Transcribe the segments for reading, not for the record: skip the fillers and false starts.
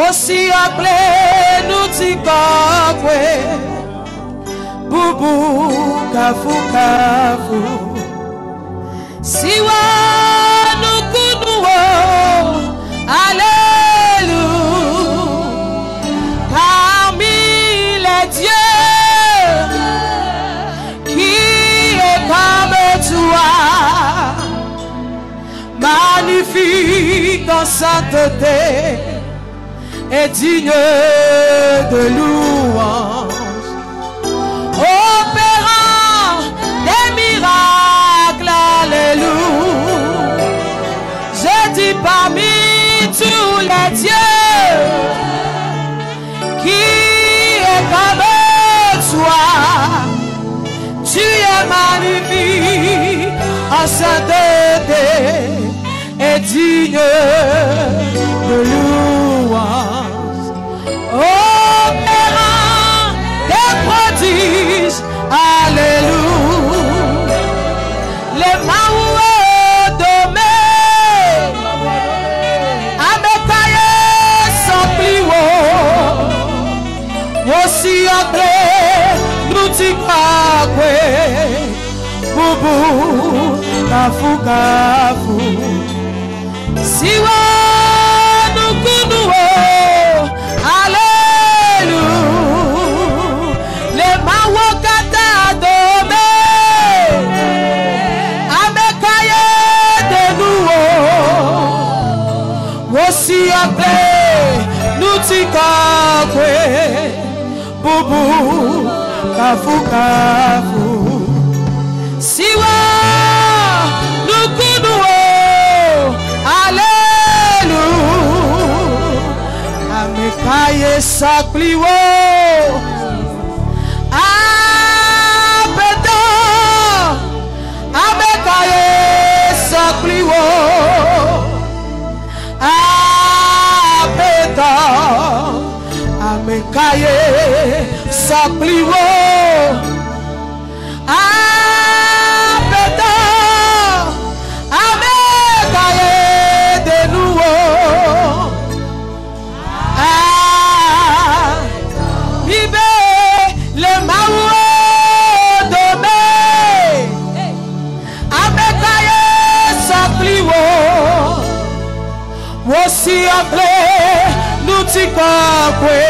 Aussi appelé nous t'y cafoué. Boubou, kafou, kafou. Si wa nous kounouo, alléluia. Parmi les dieux, qui est comme toi, magnifique en sainteté et digne de louange, opérant des miracles, alléluia. Je dis parmi tous les dieux, qui est comme toi, tu es magnifique en sainteté et digne de louange, opérant des prodiges, alléluia. Les maoués domés, à mes cahiers sans plier, aussi appelé, nous t'y croyons, boubou, kafou, kafou. Si wa nous kounouo, alléluia. Les mawokata domé, amekaye de nous. Aussi appelé, nous t'y kakwe, boubou, kafou, kafou. Si wa nous kounouo, alléluia. Amekaye sakliwo, abedo, amekaye sakliwo, abedo, amekaye sakliwo, abedo, amekaye de nouveau. Vive le maoué domé, amekaye sakliwo, aussi appelé nous t'y kakwe,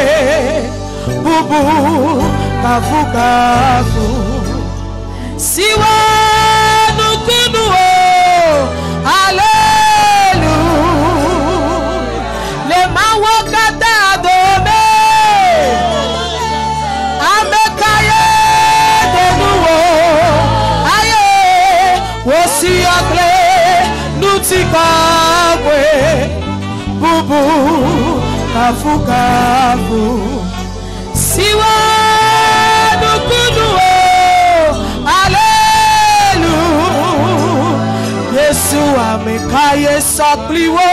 boubou, kafou, kafou. Si wa nous kounouo, alléluia. Les mawokata domé, amekaye de nouveau, aye, aussi appelé, nous t'y kakwe, boubou, kafou, kafou. Si wa nous kounouo, alléluia. Yesu amekaye sakliwo,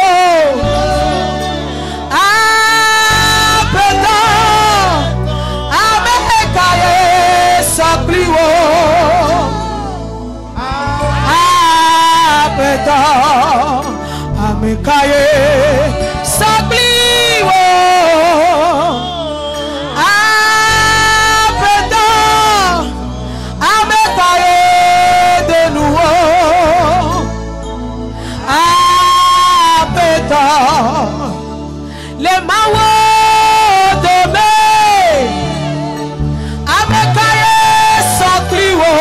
abedo, amekaye sakliwo, abedo, amekaye sakliwo, abedo, amekaye de nouveau. Les maoués domés, amekaye sakliwo,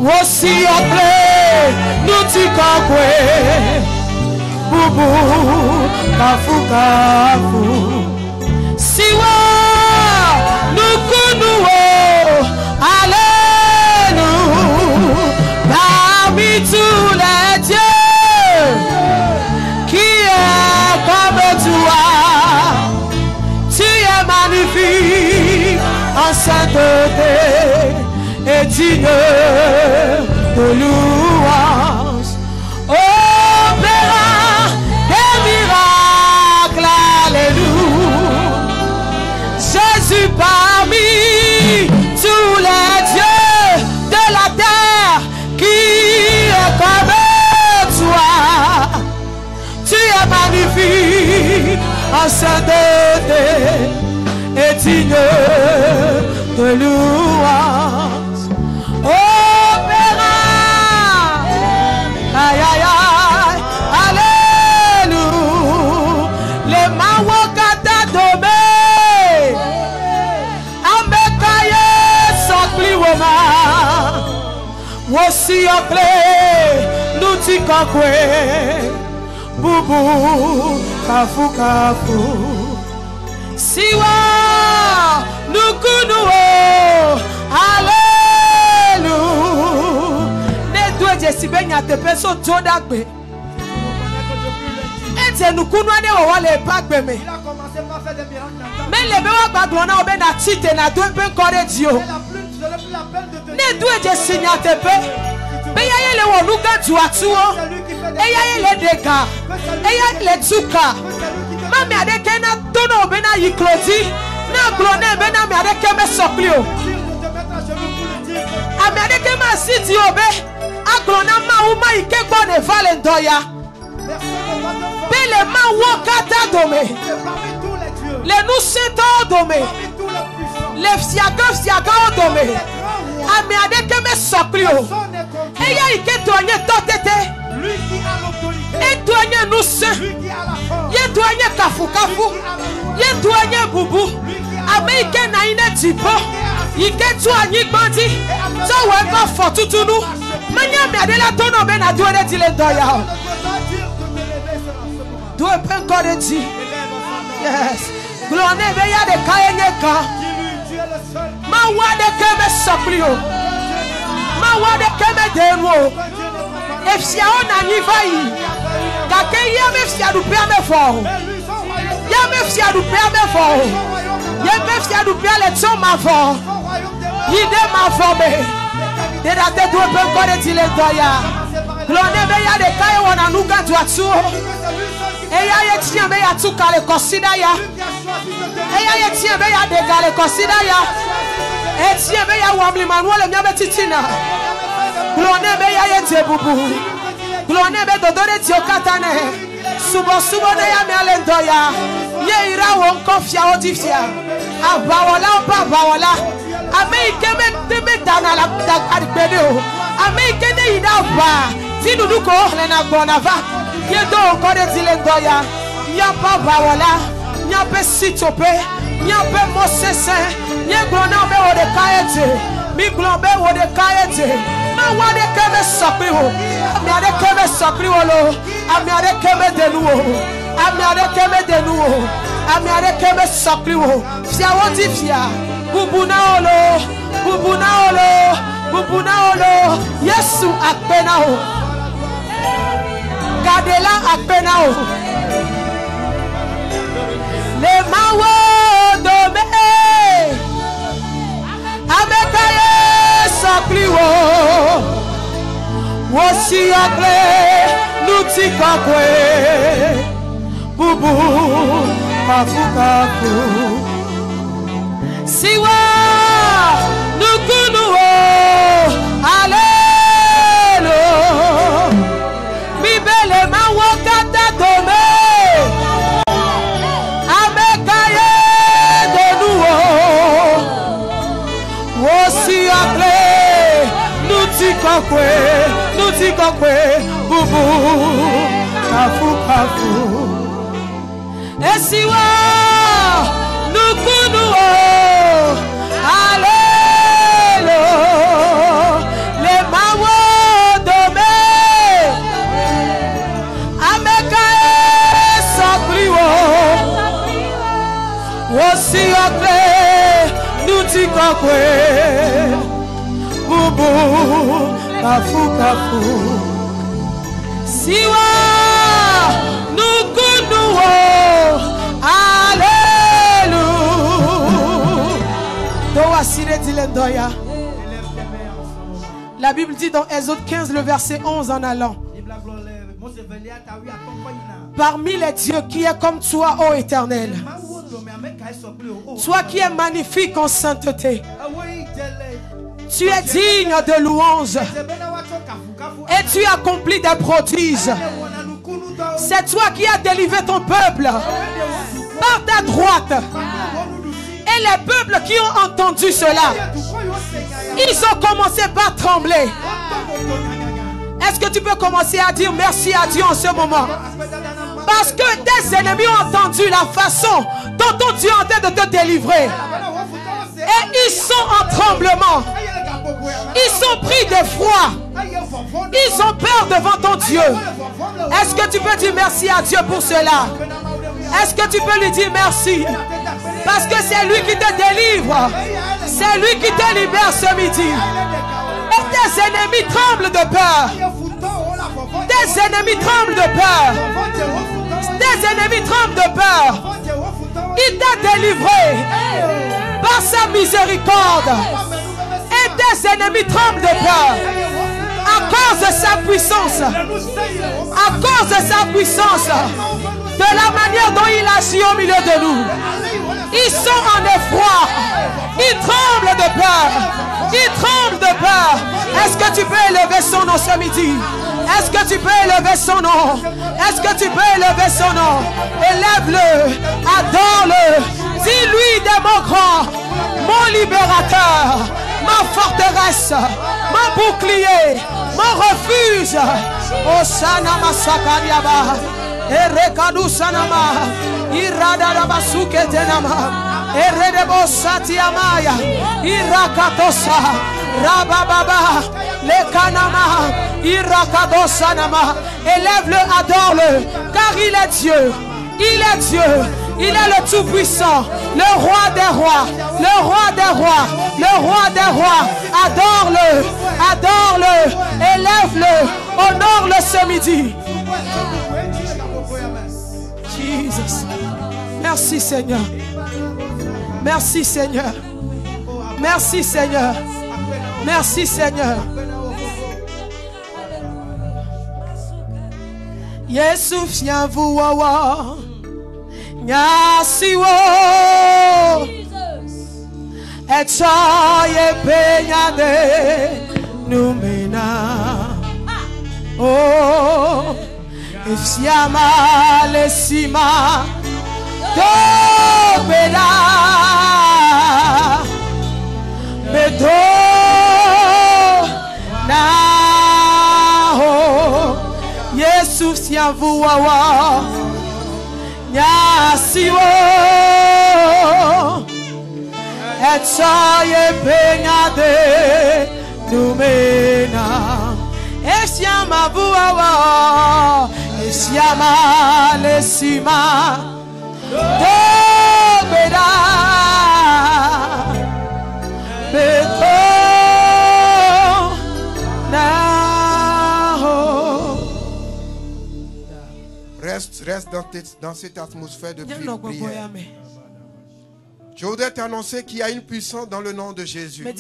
aussi appelé, nous t'y kakwe, boubou, kafou, kafou. Si wa nous kounouo, alléluia. Parmi tous les dieux, qui est comme toi, tu es magnifique en sainteté et digne de louange, opérant des miracles, alléluia. Jésus parmi tous les dieux de la terre, qui est comme toi, tu es magnifique en sainteté et digne de louange. Oh Père, aïe aïe aïe, alléluia. Les mawokata domé, ambekaye sakliwoma, wosi okle, nuti kakwe, bubu kafu kafu. Siwa nukunuo, alléluia. Ne doit jesibe nyate peso todagbe. Ete nukunwa ne wale pagbe me. Il a commencé par faire des miracles. Mais les bewa baglona obe na tite na do pe kore dio. C'est la peine de te Ne doit jesinyate pe. Be yaye le wonuga tuatuo. Eya le deka. Eya le tuka. Mami adeke na tono obe na yikloti. Na glone be na mi adeke me soplio. Ami adeke ma siti obe. Aglona ma uma ike gbone valendoya. Pele ma wokata dome. Le nous sétons dome. Le fiaga dome. Ami adeke me soplio. Eya ike toanye totete. Lui qui a l'autorité. Et toanye nous se. Lui qui a la force. Ye toanye kafu kafu. Ye toanye bubu. Ame ike na ine tipo. Ike toanye bandi. So weko fotutunu. Manya mi adela tono be na duere dile doya. Doe penkore di. Yes. Glone be ya de kayenye ka. Ma wade keme soplio. Ma wade keme denwo. Efsia ona nivayi. Kake ye me fia du pe me fo. Ye me fia du pe me fo. Ye me fia du pe le tso ma fo. Yide ma fo be. De da te do pe ko de tile doya. Glone be ya de kai wona nuga tu atu. E ya ye tie be ya tu kale kosida ya. E ya ye tie be ya de kale kosida ya. E tie be ya wamli manuel mi abetitina. Glone be ya ye te bubu. Glone be dodore ti okatane. Subo ne ya mi alendoya. Ye ira won kofia odifia. Abawola bawola. Ame ikeme tebe dana la dagbede o. Ame ikene ida ba. Tinudu ko le na gbona va. Ye do ko de ti lendoya. Nya bawola. Nya be sitope. Nya be mosese. Ye glona be o de kaete. Mi glombe o de kaete. Ma wade keme sopri o. Ami ade keme sopri o lo. Ami ade keme denu o. Ami ade keme denu o. Ami ade keme sopri o. Fia woti fia. Bubuna olo. Bubuna olo. Bubuna olo. Yesu akpena o. Gadela akpena o. Le mawo dome. Amekaye sopri o. Wosi akle nuti kakwe. Bubu kafu kafu. Siwa nukunu o. Alléluia. Bibele ma wokata dome. Amekaye donu o. Wosi akle nuti kakwe, bubu, kafu kafu. Esiwa, nukunu o, alléluia. Le mawo dome, amekae sakliwo. Wosi akle, nuti kakwe. Bubu, kafu kafu. Siwa nukunuo. Alléluia. Doa sire dilendoya. La Bible dit dans Exode 15 le verset 11 en allant. Parmi les dieux qui est comme toi, ô Éternel. Toi qui es magnifique en sainteté. Tu es digne de louange et tu accomplis des prodiges. C'est toi qui as délivré ton peuple par ta droite. Et les peuples qui ont entendu cela, ils ont commencé par trembler. Est-ce que tu peux commencer à dire merci à Dieu en ce moment? Parce que tes ennemis ont entendu la façon dont Dieu est en train de te délivrer. Et ils sont en tremblement. Ils sont pris de froid. Ils ont peur devant ton Dieu. Est-ce que tu peux dire merci à Dieu pour cela? Est-ce que tu peux lui dire merci? Parce que c'est lui qui te délivre. C'est lui qui te libère ce midi. Et tes ennemis tremblent de peur. Tes ennemis tremblent de peur. Tes ennemis tremblent de peur. Il t'a délivré par sa miséricorde. Et tes ennemis tremblent de peur. À cause de sa puissance. À cause de sa puissance. De la manière dont il agit au milieu de nous. Ils sont en effroi. Ils tremblent de peur. Ils tremblent de peur. Est-ce que tu peux élever son nom ce midi? Est-ce que tu peux élever son nom? Est-ce que tu peux élever son nom? Élève-le. Adore-le. Dis-lui des mots grands. Mon libérateur. Ma forteresse. Mon bouclier. Mon refuge. Oh Sanama Sakariaba. Erekadu Sanama. Iradaba Suketenama. Eredebo Satiamaya. Irakatosa. Rabababa. Lekanama. Irakadosanama. Élève-le, adore-le. Car il est Dieu. Il est Dieu. Il est le Tout-Puissant. Le roi des rois. Le roi des rois. Le roi des rois. Adore-le. Adore-le. Élève-le. Honore-le ce midi. Jesus. Merci Seigneur. Merci Seigneur. Merci Seigneur. Merci Seigneur. Yesu fianvu wawa nyasiwo echaye penyade numena oh ifsiama lesima dobeda bedo na Yesu siavu wawa nyasiwo etsaye penyade numena esiama wawa esiama lesima dobeda beto Reste dans cette atmosphère de prière. Je voudrais t'annoncer qu'il y a une puissance dans le nom de Jésus. Et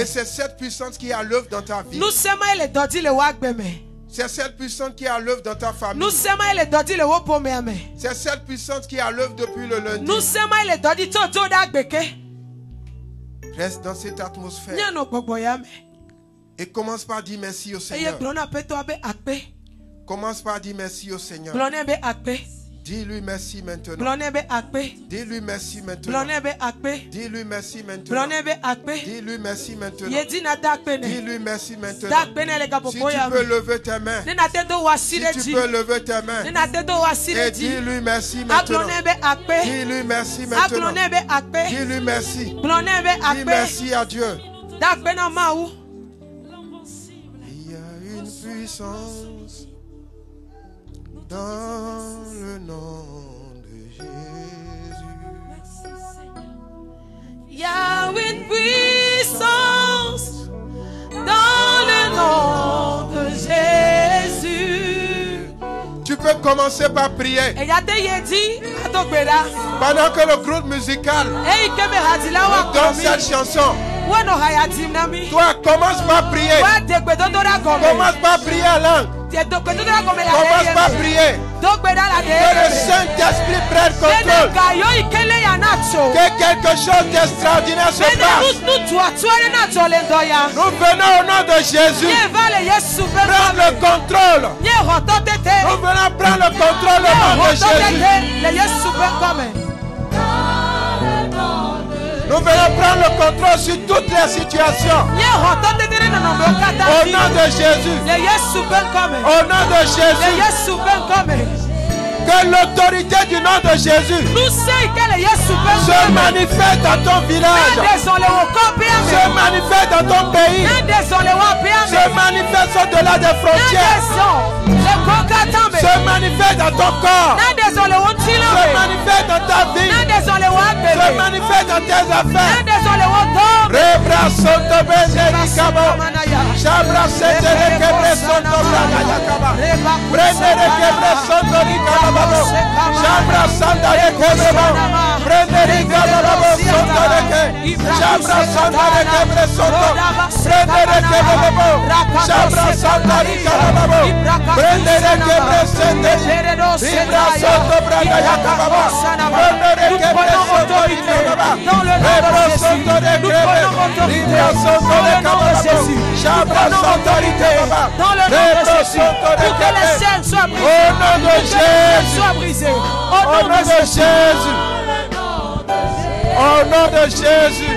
c'est cette puissance qui est à l'œuvre dans ta vie. C'est cette puissance qui est à l'œuvre dans ta famille. C'est cette puissance qui est à l'œuvre depuis le lundi. Reste dans cette atmosphère. Et commence par dire merci au Seigneur. Commence par dire merci au Seigneur. Dis-lui merci maintenant. Dis-lui merci maintenant. Dis-lui merci maintenant. Dis-lui merci maintenant. Dis-lui merci maintenant. Si tu peux lever tes mains. Si tu peux lever tes mains. Et dis-lui merci maintenant. Dis-lui merci maintenant. Dis-lui merci. Dis merci à Dieu. Il y a une puissance dans le nom de Jésus. Il y a une puissance dans le nom de Jésus. Tu peux commencer par prier. Pendant que le groupe musical donne cette chanson, toi commence par prier. Commence par prier en langue. Commence par prier. Que le Saint-Esprit prenne contrôle. Que quelque chose d'extraordinaire se passe. Nous venons au nom de Jésus prendre le contrôle. Nous venons prendre le contrôle au nom de Nous venons prendre le contrôle sur toutes les situations. Au nom de Jésus. Au nom de Jésus. Que l'autorité du nom de Jésus se manifeste dans ton village, se manifeste dans ton pays, se manifeste au-delà des frontières, se manifeste dans ton corps, se manifeste dans ta vie, se manifeste dans tes affaires. Au nom de Jésus.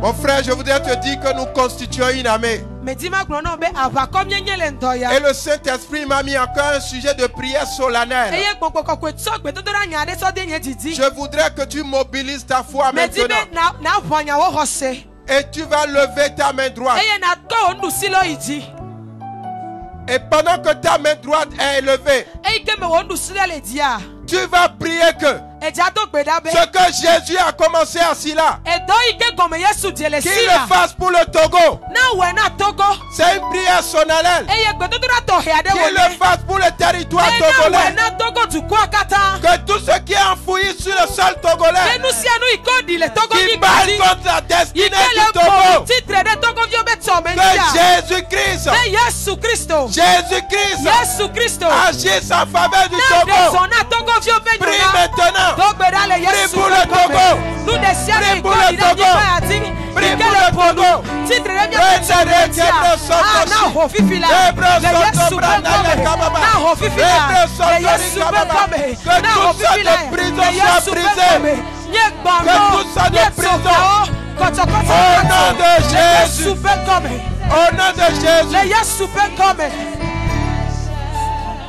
Mon frère, je voudrais te dire que nous constituons une armée. Et le Saint-Esprit m'a mis encore un sujet de prière solennelle. Je voudrais que tu mobilises ta foi maintenant. Et tu vas lever ta main droite. Et pendant que ta main droite est élevée, tu vas prier que ce que Jésus a commencé ainsi là, qu'il le fasse pour le Togo. C'est une prière solennelle. Qu'il le fasse pour le territoire togolais. Que tout ce qui est enfoui sur le sol togolais, qui baille contre la destinée du Togo, que Jésus-Christ agisse en faveur du Togo. Prie maintenant. Prie pour le Togo. Prie pour le Togo. Prie pour le Togo. Que tout ça de prison soit brisé. Que tout ça de prison. Au nom de Jésus. Au nom de Jésus.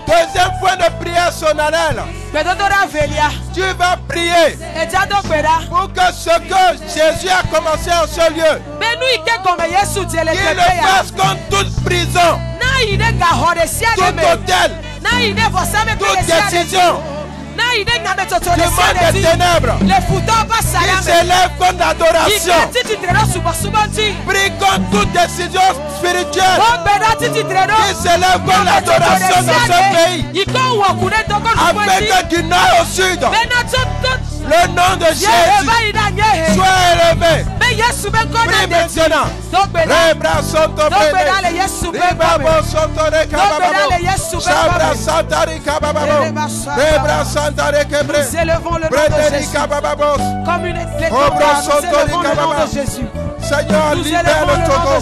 Deuxième point de prière solennelle. Tu vas prier pour que ce que Jésus a commencé en ce lieu, qu'il le fasse contre toute prison, tout hôtel, toute décision du monde des ténèbres qui s'élève contre l'adoration. Prie contre toute décision spirituelle qui s'élève contre l'adoration dans ce pays, afin que du nord au sud, le nom de Jésus soit élevé. Prie maintenant. Nous élevons le nom de Jésus. Comme une église, nous élevons le nom de Jésus. Seigneur, libère le Togo.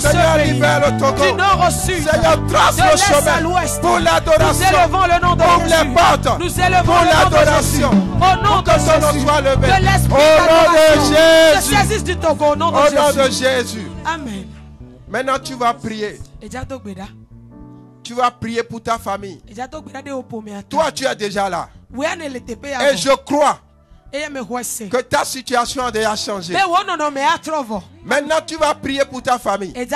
Seigneur, libère le Togo. Seigneur, trace le chemin pour l'adoration. Ouvre les portes pour l'adoration. Au nom de Jésus. Que l'esprit d'adoration se saisisse du Togo. Au nom de Jésus. Amen. Maintenant, tu vas prier. Tu vas prier pour ta famille. Toi, tu es déjà là. Et je crois que ta situation a déjà changé. Maintenant, tu vas prier pour ta famille. Tu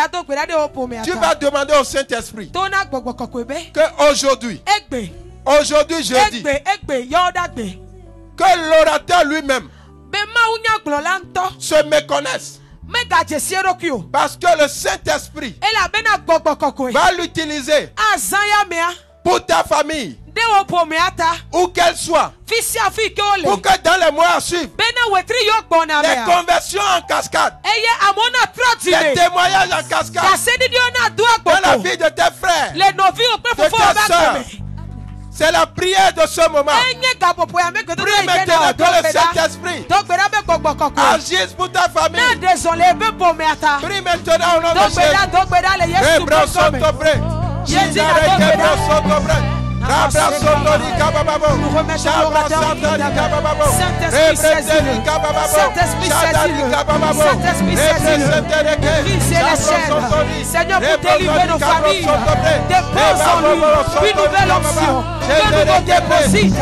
vas demander au Saint-Esprit que aujourd'hui, jeudi, que l'orateur lui-même se méconnaisse. Parce que le Saint-Esprit va l'utiliser pour ta famille, où qu'elle soit, pour que dans les mois à suivre, les conversions en cascade, les témoignages en cascade, dans la vie de tes frères, prière de ce moment. Prie maintenant que le Saint-Esprit agisse pour ta famille. Prie maintenant au nom de Jésus. Nous remettons Saint-Esprit, saisis-le. Saint-Esprit, saisis-le. Saint-Esprit, saisis-le. Brisez les chaînes. Seigneur, pour délivrer nos familles. Dépose en lui une nouvelle option. Que nous déposite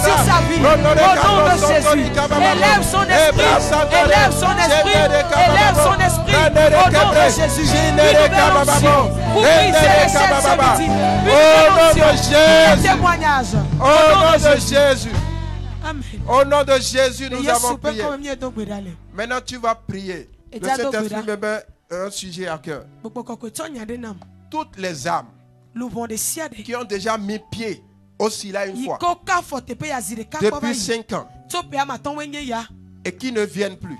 sur sa vie. Au nom de Jésus. Élève son esprit. Élève son esprit. Élève son esprit. Au nom de Jésus. Une nouvelle option. Pour briser les chaînes ce midi. Une nouvelle option. Témoignage. Au nom de Jésus. Amen. Au nom de Jésus, nous avons prié. Maintenant, tu vas prier. Le Saint-Esprit me met un sujet à cœur. Toutes les âmes qui ont déjà mis pied aussi là une fois, depuis 5 ans, et qui ne viennent plus.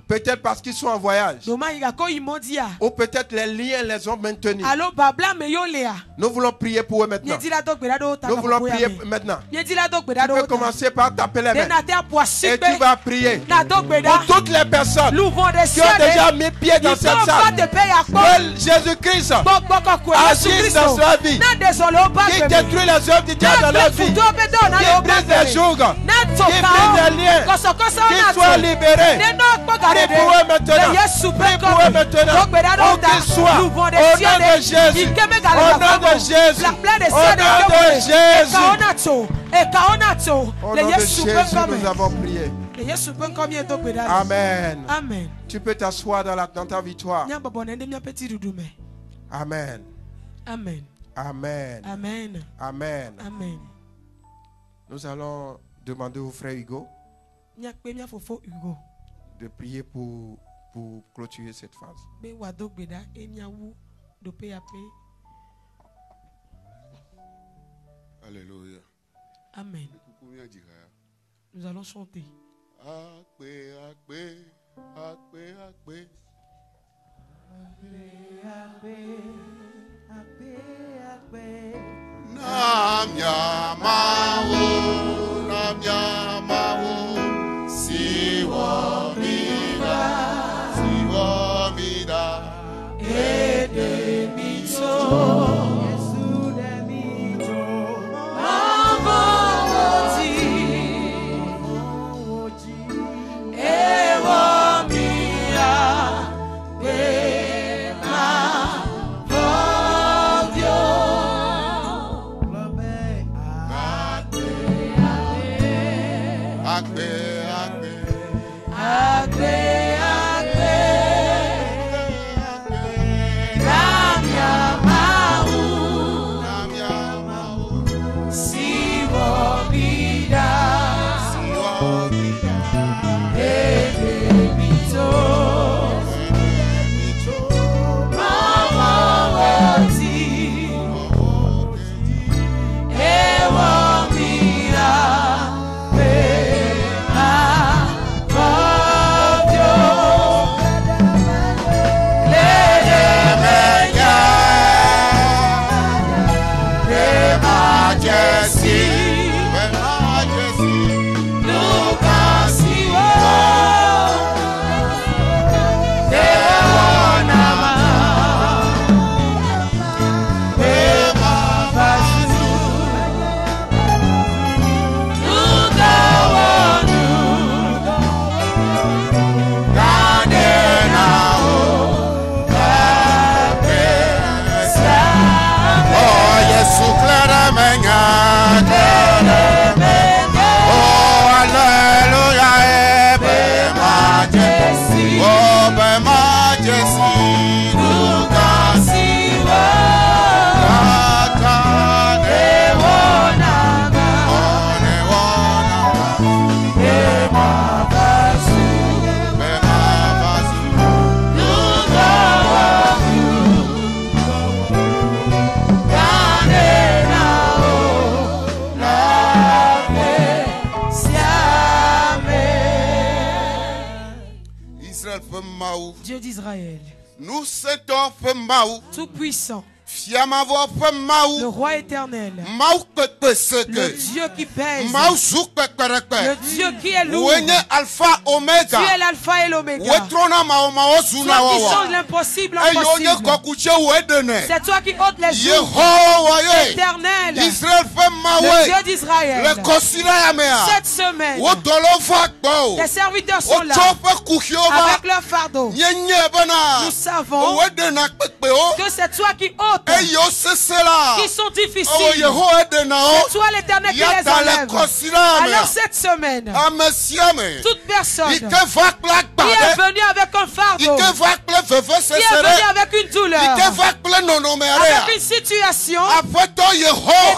Peut-être parce qu'ils sont en voyage. Ou peut-être les liens les ont maintenus. Nous voulons prier pour eux maintenant. Nous voulons prier maintenant. Tu peux commencer par taper les mains. Et tu vas prier pour toutes les personnes qui ont déjà mis pied dans cette salle. Que Jésus-Christ agisse dans leur vie. Qui détruit les œuvres du diable dans leur vie. Qui brise les jougs. Qui brise les liens. Qui soit libéré. Prie pour eux maintenant. Prie pour eux maintenant. Où qu'ils soient. Au nom de Jésus. Au nom de Jésus. Au nom de Jésus. Au nom de Jésus, nous avons prié. Amen. Amen. Tu peux t'asseoir dans ta victoire. Amen. Amen. Amen. Amen. Amen. Amen. Nous allons demander au frère Hugo de prier pour clôturer cette phase. Alléluia. Amen. Nous allons chanter. Dieu d'Israël, nous sentons tout puissant, Le roi éternel. Le Dieu qui pèse. Le Dieu qui est lourd. Tu es l'alpha et l'oméga. Toi qui changes l'impossible en possible. C'est toi qui ôtes les jours. Éternel. Le Dieu d'Israël. Cette semaine. Tes serviteurs sont là. Avec leur fardeau. Nous savons que c'est toi qui ôtes. Qui sont difficiles. C'est toi l'Éternel qui les enlève. Alors cette semaine, toute personne qui est venue avec un fardeau, qui est venue avec une douleur, avec une situation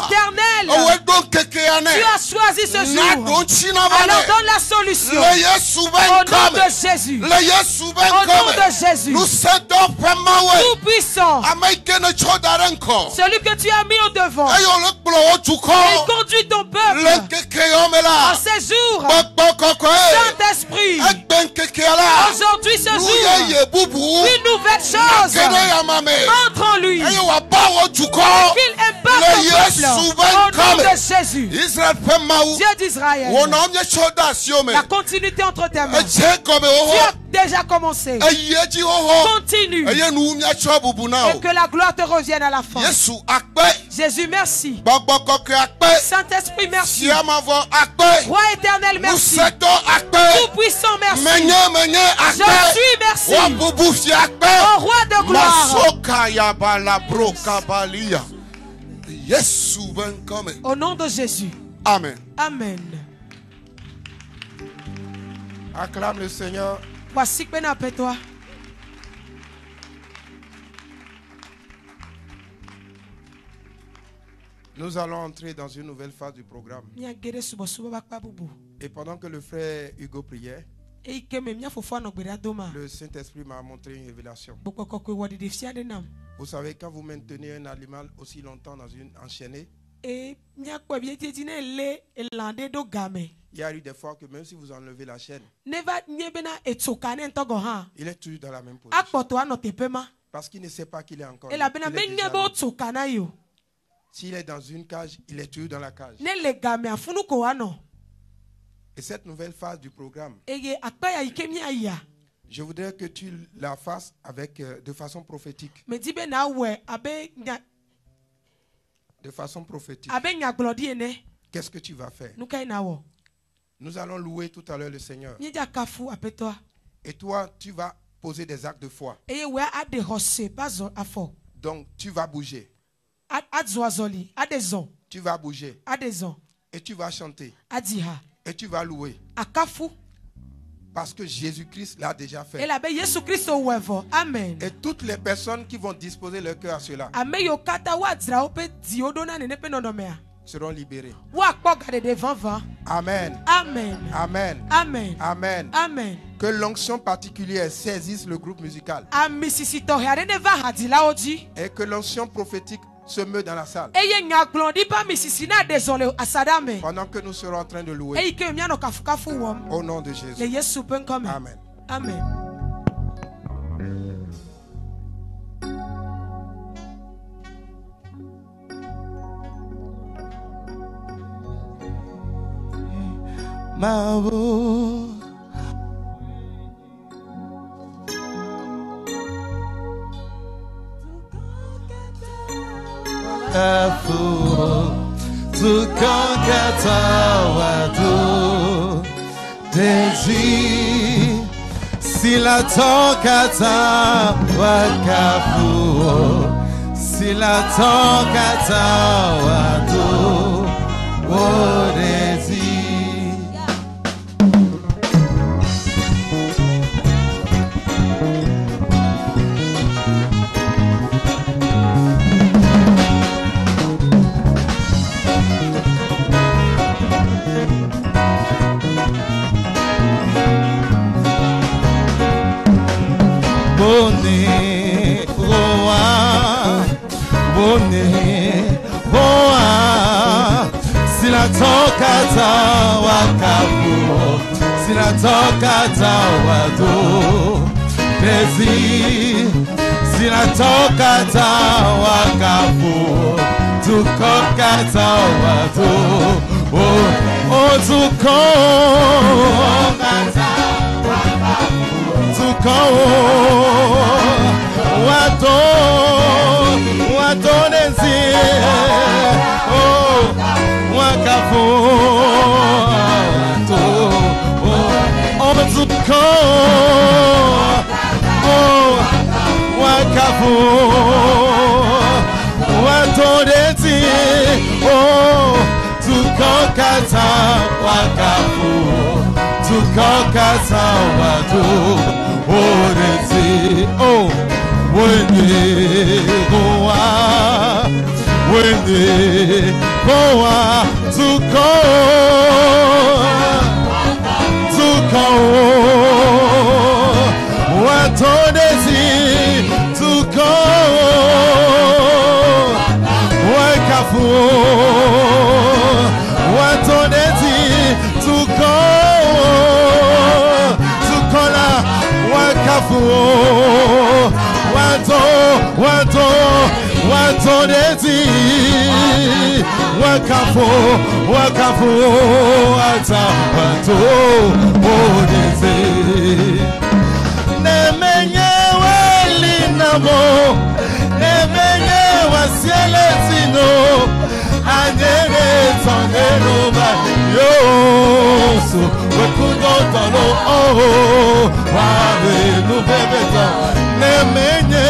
éternelle, tu as choisi ce jour. Alors donne la solution. Au nom de Jésus. Au nom de Jésus. Tout puissant. Celui que tu as mis au devant. Il conduit ton peuple. En ces jours. Saint-Esprit. Aujourd'hui, ce jour. Une nouvelle chose. Entre en lui. Qu'il impacte ton peuple. Au nom de Jésus. Dieu d'Israël. La continuité entre tes mains. Tu as déjà commencé. Continue. Et que la gloire te revienne à la fin. Jésus, merci. Saint-Esprit, merci. Roi éternel, merci. Tout-puissant, merci. Je suis, merci. Au roi de gloire. Au nom de Jésus. Amen. Amen. Acclame le Seigneur. Voici que après toi. Nous allons entrer dans une nouvelle phase du programme. Et pendant que le frère Hugo priait, le Saint-Esprit m'a montré une révélation. Vous savez, quand vous maintenez un animal aussi longtemps dans une enchaînée, il y a eu des fois que même si vous enlevez la chaîne, il est toujours dans la même position. Parce qu'il ne sait pas qu'il est encore là. S'il est dans une cage, il est toujours dans la cage. Et cette nouvelle phase du programme, je voudrais que tu la fasses avec, de façon prophétique. De façon prophétique. Qu'est-ce que tu vas faire? Nous allons louer tout à l'heure le Seigneur. Et toi, tu vas poser des actes de foi. Donc, tu vas bouger. Tu vas bouger. Et tu vas chanter. Et tu vas louer. Parce que Jésus-Christ l'a déjà fait. Amen. Et toutes les personnes qui vont disposer leur cœur à cela seront libérées. Amen. Amen. Amen. Amen. Amen. Amen. Que l'onction particulière saisisse le groupe musical. Et que l'onction prophétique se meut dans la salle. Pendant que nous serons en train de louer. Au nom de Jésus. Amen. Amen. Sila tokata wakafu, sila tokata wadu wodezi. Bone roa, bone boa, sila tokata wakafu, sila tokata wadu, bezi, zinatokata wakafu tukokata watu tukokata wakafu watu nezi wakafu watu wakafu watoneti tukokata wakafu tukokata watu oreti wenye goa tuko watonezi tuko wakafu watonezi tuko tukola wakafu watonezi wakafu ata wato onezi nemenyewe linamo nemenyewe sieletino anyere tonero ba yoso wekugotolo wabe nubebeta nemenye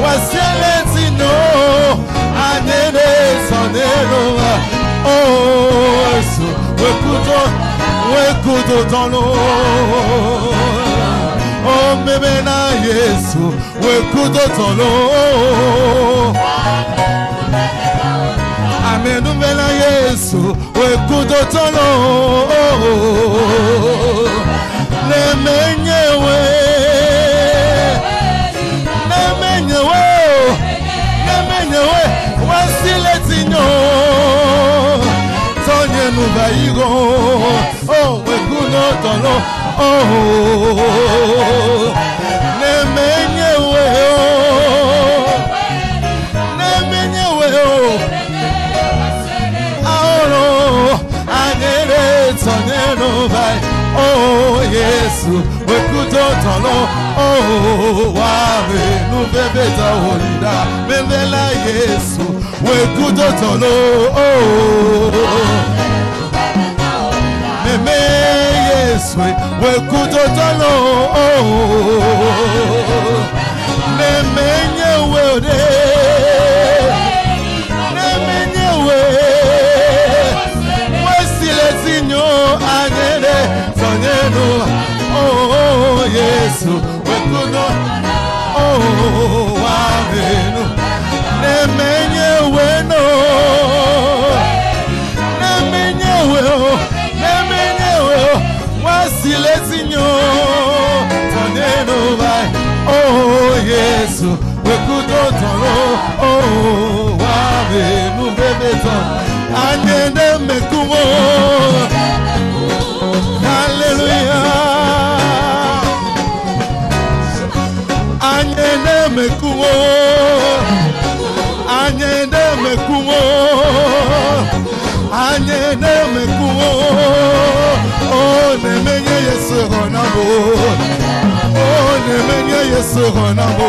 wasialetino anyere tonero ba so wekudo tono meme na Yesu wekudo tono amenu mena Yesu wekudo tono nemenyewe wasiletinyo tonye nubayigo wekudo tono nemenyewe ahoro anyere toneno bai Yesu wekudo tono wabe nubebeta holida mevela Yesu wekudo tono meme Yesu wekudo tono nemenyewe wesiletinyo anyere toneno Yesu wekudo wabenu nemenyewe wasiletinyo toneno bai Yesu wekudo tono wabenu bebeto anyende mekumo hallelujah anyende mekumo nemenye Yesu ronabo nemenye Yesu ronabo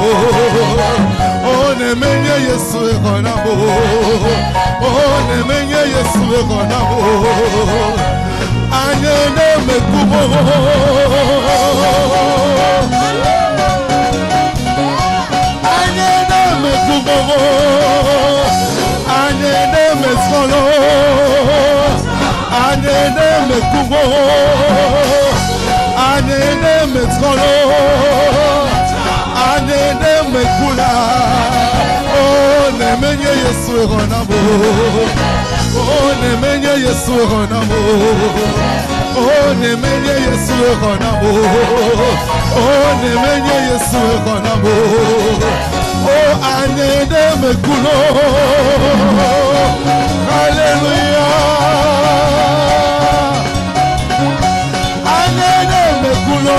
nemenye Yesu ronabo nemenye Yesu ronabo anyende mekumo anyende mesolo anyende mekumo anyende mesolo anyende mekula nemenye Yesu ronabo nemenye Yesu ronabo nemenye Yesu ronabo nemenye Yesu ronabo anyende mekulo hallelujah anyende mekulo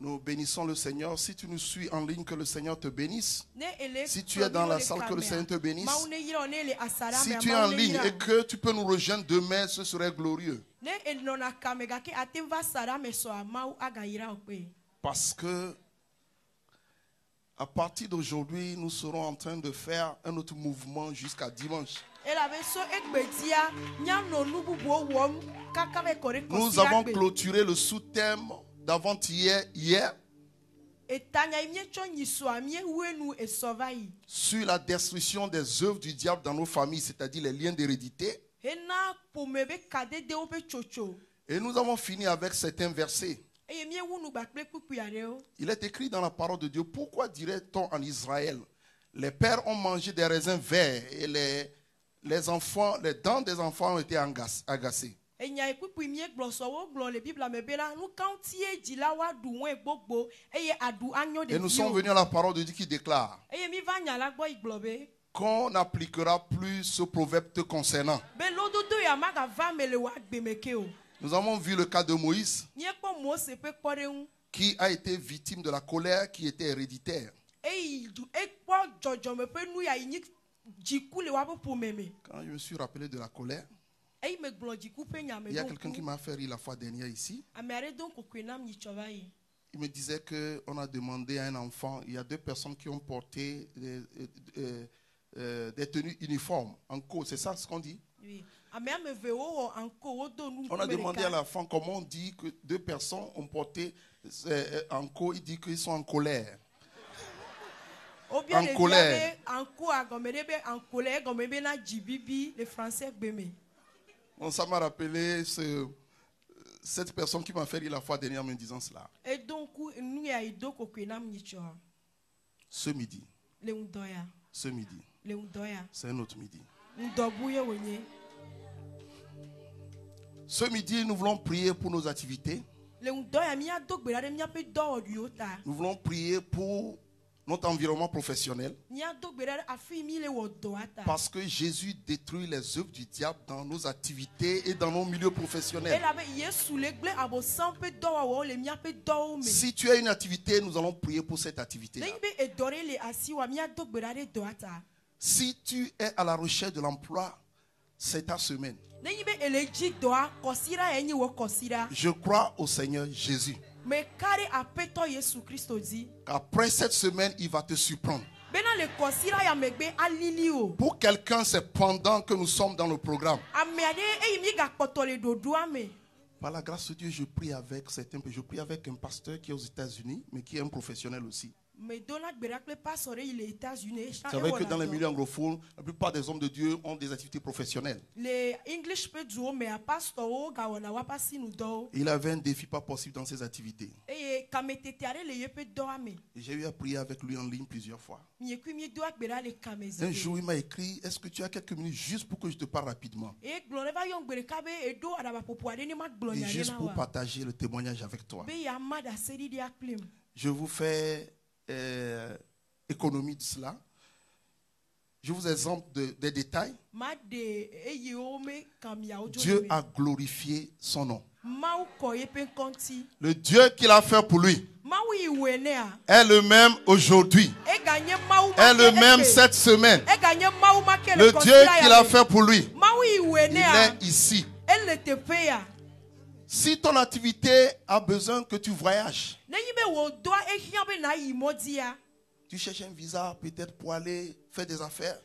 Nous bénissons le Seigneur. Si tu nous suis en ligne, que le Seigneur te bénisse. Si tu es dans la salle, que le Seigneur te bénisse. Si tu es en ligne et que tu peux nous rejoindre demain, ce serait glorieux. Parce que à partir d'aujourd'hui, nous serons en train de faire un autre mouvement jusqu'à dimanche. Nous avons clôturé le sous-thème d'avant-hier, hier, sur la destruction des œuvres du diable dans nos familles, c'est-à-dire les liens d'hérédité. Et nous avons fini avec certains versets. Il est écrit dans la parole de Dieu, pourquoi dirait-on en Israël, les pères ont mangé des raisins verts et les enfants, les dents des enfants ont été agacées. Et nous sommes venus à la parole de Dieu qui déclare qu'on n'appliquera plus ce proverbe te concernant. Nous avons vu le cas de Moïse qui a été victime de la colère qui était héréditaire. Quand je me suis rappelé de la colère, il y a quelqu'un qui m'a fait rire la fois dernière ici. Il me disait qu'on a demandé à un enfant, il y a 2 personnes qui ont porté des tenues uniformes en cours, c'est ça ce qu'on dit? Oui. On a demandé à l'enfant comment on dit que 2 personnes ont porté en cours, il dit qu'ils sont en colère. En colère. Bon, ça m'a rappelé cette personne qui m'a fait rire la fois dernière en me disant cela. Ce midi, c'est un autre midi. Ce midi, nous voulons prier pour nos activités. Nous voulons prier pour notre environnement professionnel. Parce que Jésus détruit les œuvres du diable dans nos activités et dans nos milieux professionnels. Si tu as une activité, nous allons prier pour cette activité-là. Si tu es à la recherche de l'emploi, c'est ta semaine. Je crois au Seigneur Jésus. Après cette semaine, il va te surprendre. Pour quelqu'un, c'est pendant que nous sommes dans le programme. Par la grâce de Dieu, je prie avec un pasteur qui est aux États-Unis, mais qui est un professionnel aussi. Vous savez que dans les milieux anglophones, la plupart des hommes de Dieu ont des activités professionnelles. Il avait un défi pas possible dans ses activités. Et j'ai eu à prier avec lui en ligne plusieurs fois. Un jour, il m'a écrit, est-ce que tu as quelques minutes juste pour que je te parle rapidement? Et juste pour partager le témoignage avec toi. Je vous fais économie de cela. Je vous exemple des détails. Dieu a glorifié son nom. Le Dieu qu'il a fait pour lui est le même aujourd'hui, est le même cette semaine. Le Dieu qu'il a fait pour lui, il est ici. Si ton activité a besoin que tu voyages, tu cherches un visa peut-être pour aller faire des affaires,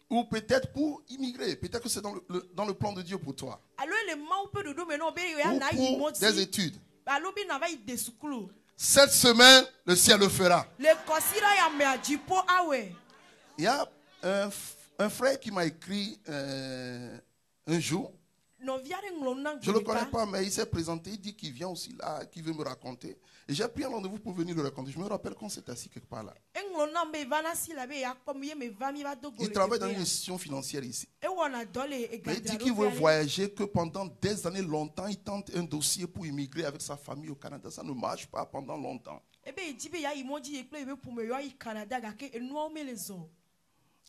ou peut-être pour immigrer, peut-être que c'est dans le plan de Dieu pour toi, ou pour des études. Cette semaine, le ciel le fera. Il y a un frère qui m'a écrit un jour. Je ne le connais pas, mais il s'est présenté. Il dit qu'il vient aussi là, qu'il veut me raconter. Et j'ai pris un rendez-vous pour venir le raconter. Je me rappelle qu'on s'est assis quelque part là. Il travaille dans une institution financière ici. Mais il dit qu'il veut voyager, que pendant des années longtemps, il tente un dossier pour immigrer avec sa famille au Canada. Ça ne marche pas pendant longtemps.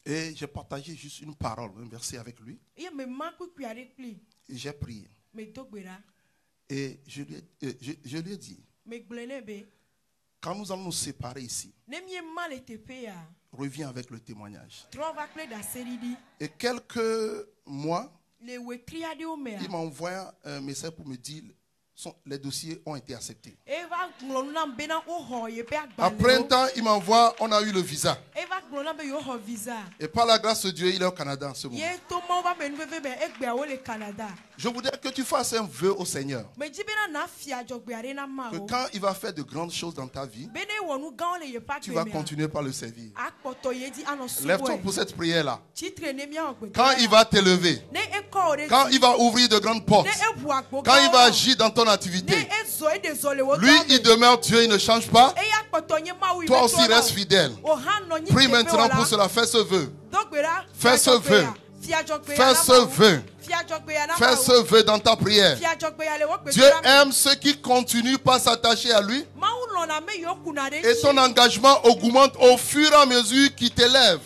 Et j'ai partagé juste une parole, un verset avec lui. Et j'ai prié. Et je lui ai dit, quand nous allons nous séparer ici, reviens avec le témoignage. Et quelques mois, il m'a envoyé un message pour me dire les dossiers ont été acceptés. Après un temps, il m'envoie, on a eu le visa. Et par la grâce de Dieu, il est au Canada en ce moment. Je voudrais que tu fasses un vœu au Seigneur. Que quand il va faire de grandes choses dans ta vie, tu vas continuer par le servir. Lève-toi pour cette prière-là. Quand il va t'élever, quand il va ouvrir de grandes portes, quand il va agir dans ton activité, lui, il demeure Dieu, il ne change pas. Toi aussi, reste fidèle. Prie maintenant pour cela. Fais ce vœu. Fais ce vœu. Fais ce vœu. Fais ce vœu dans ta prière. Dieu aime ceux qui continuent par s'attacher à lui. Et ton engagement augmente au fur et à mesure qu'il t'élève.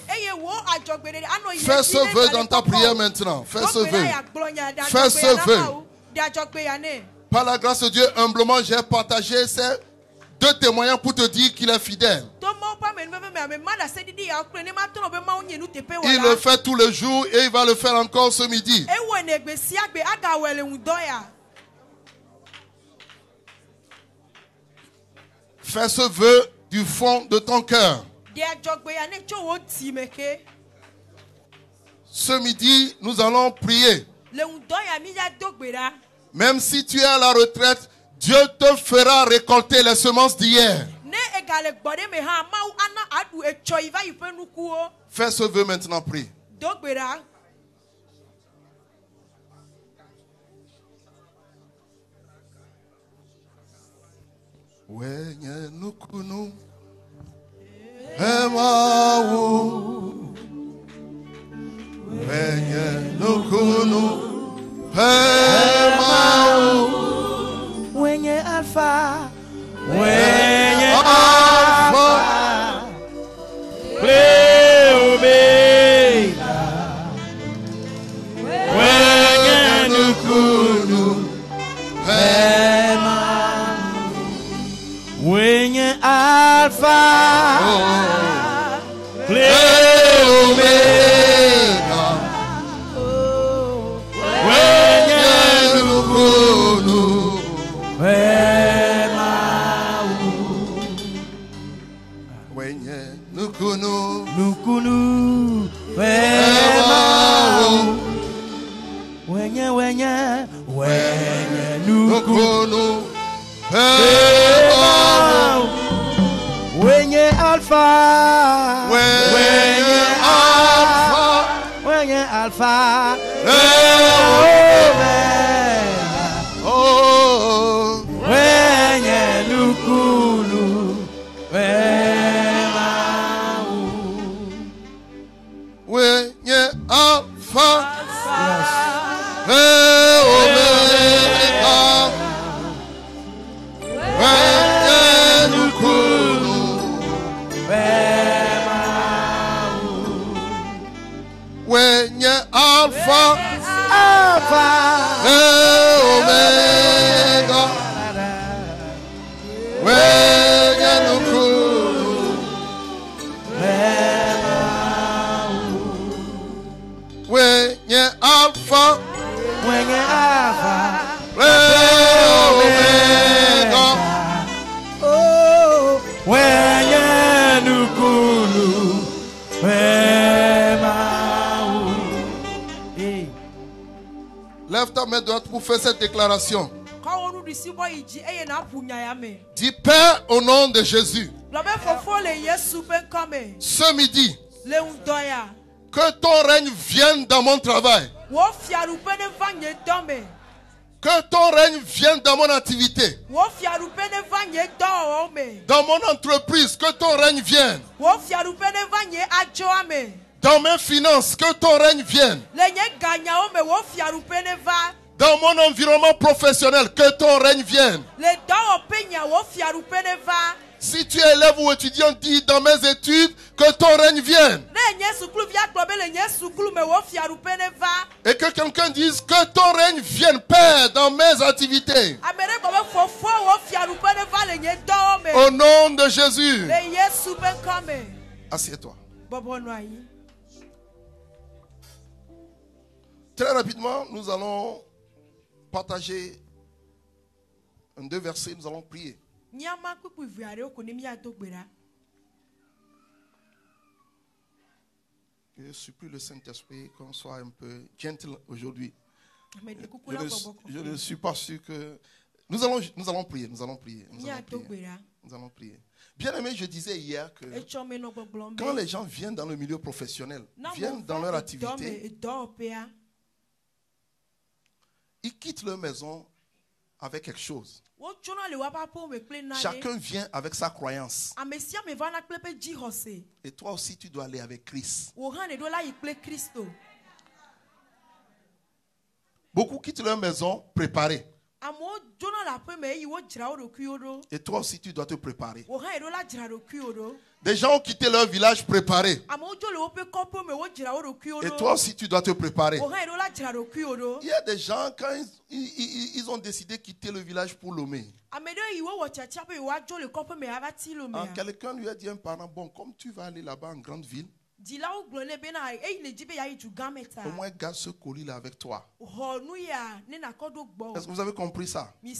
Fais ce vœu dans ta prière maintenant. Fais ce vœu. Fais ce vœu. Par la grâce de Dieu, humblement, j'ai partagé ces 2 témoignages pour te dire qu'il est fidèle. Il le fait tous les jours et il va le faire encore ce midi. Fais ce vœu du fond de ton cœur. Ce midi, nous allons prier. Même si tu es à la retraite, Dieu te fera récolter les semences d'hier. Fais ce vœu maintenant, prie. Wenye nukunu Emau Wenye nukunu Emau Wenye Alpha Wenye Alpha Omega Wenye nukunu Wenye Alpha Omega Wenye nukunu Wenye nukunu Nukunu Wenye nukunu Wenye Alpha Wenye Alpha Wenye Alpha Oh Wenye nukunu Wenye Alpha Wenye Alpha Omega Wenye nukunu Wenye Alpha Omega Wenye nukunu Lève ta main droite pour faire cette déclaration. Dis Père au nom de Jésus. Ce midi, que ton règne vienne dans mon travail. Que ton règne vienne dans mon activité. Dans mon entreprise, que ton règne vienne. Dans mes finances, que ton règne vienne. Dans mon environnement professionnel, que ton règne vienne. Si tu es élève ou étudiant, dis dans mes études, que ton règne vienne. Et que quelqu'un dise que ton règne vienne, Père, dans mes activités. Au nom de Jésus. Assieds-toi. Très rapidement, nous allons partager deux versets, nous allons prier. Je supplie le Saint-Esprit qu'on soit un peu gentle aujourd'hui. Je ne suis pas sûr que... Nous allons prier, nous allons prier. Bien aimé, je disais hier que quand les gens viennent dans le milieu professionnel, viennent dans leur activité, ils quittent leur maison avec quelque chose. Chacun vient avec sa croyance. Et toi aussi, tu dois aller avec Christ. Beaucoup quittent leur maison préparés. Et toi aussi, tu dois te préparer. Des gens ont quitté leur village préparés. Et toi aussi, tu dois te préparer. Il y a des gens, quand ils ont décidé de quitter le village pour Lomé, quelqu'un lui a dit à un parent, bon, comme tu vas aller là-bas en grande ville, au moins garde ce colis-là avec toi. Est-ce que vous avez compris ça? Et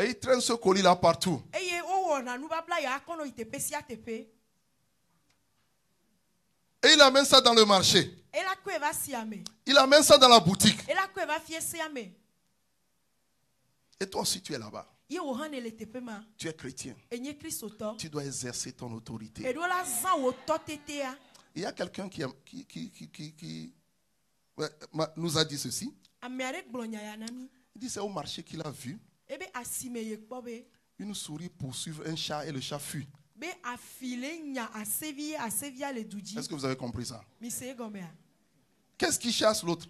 il traîne ce colis-là partout. Et il amène ça dans le marché. Il amène ça dans la boutique. Et toi aussi tu es là-bas. Tu es chrétien. Tu dois exercer ton autorité. Il y a quelqu'un qui nous a dit ceci. Il dit c'est au marché qu'il a vu une souris poursuivre un chat et le chat fuit. Est-ce que vous avez compris ça? Qu'est-ce qui chasse l'autre?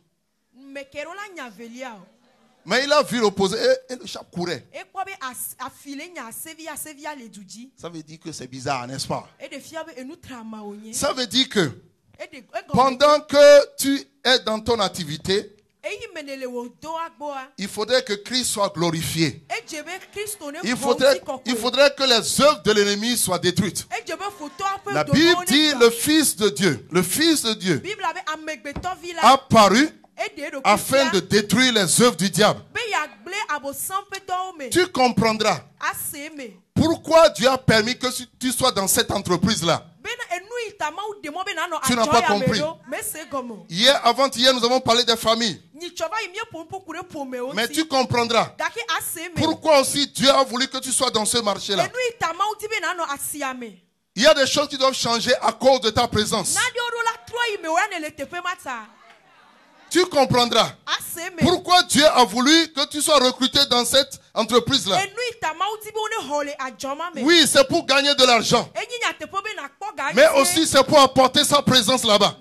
Mais il a vu l'opposé et le chat courait. Ça veut dire que c'est bizarre, n'est-ce pas? Ça veut dire que pendant que tu es dans ton activité, il faudrait que Christ soit glorifié. Il faudrait que les œuvres de l'ennemi soient détruites. La Bible dit le Fils de Dieu a paru afin de détruire les œuvres du diable. Tu comprendras pourquoi Dieu a permis que tu sois dans cette entreprise-là. Tu n'as pas compris. Hier, avant-hier, nous avons parlé des familles. Mais tu comprendras pourquoi aussi Dieu a voulu que tu sois dans ce marché-là. Il y a des choses qui doivent changer à cause de ta présence. Tu comprendras pourquoi Dieu a voulu que tu sois recruté dans cette entreprise-là. Oui, c'est pour gagner de l'argent. Mais aussi c'est pour apporter sa présence là-bas.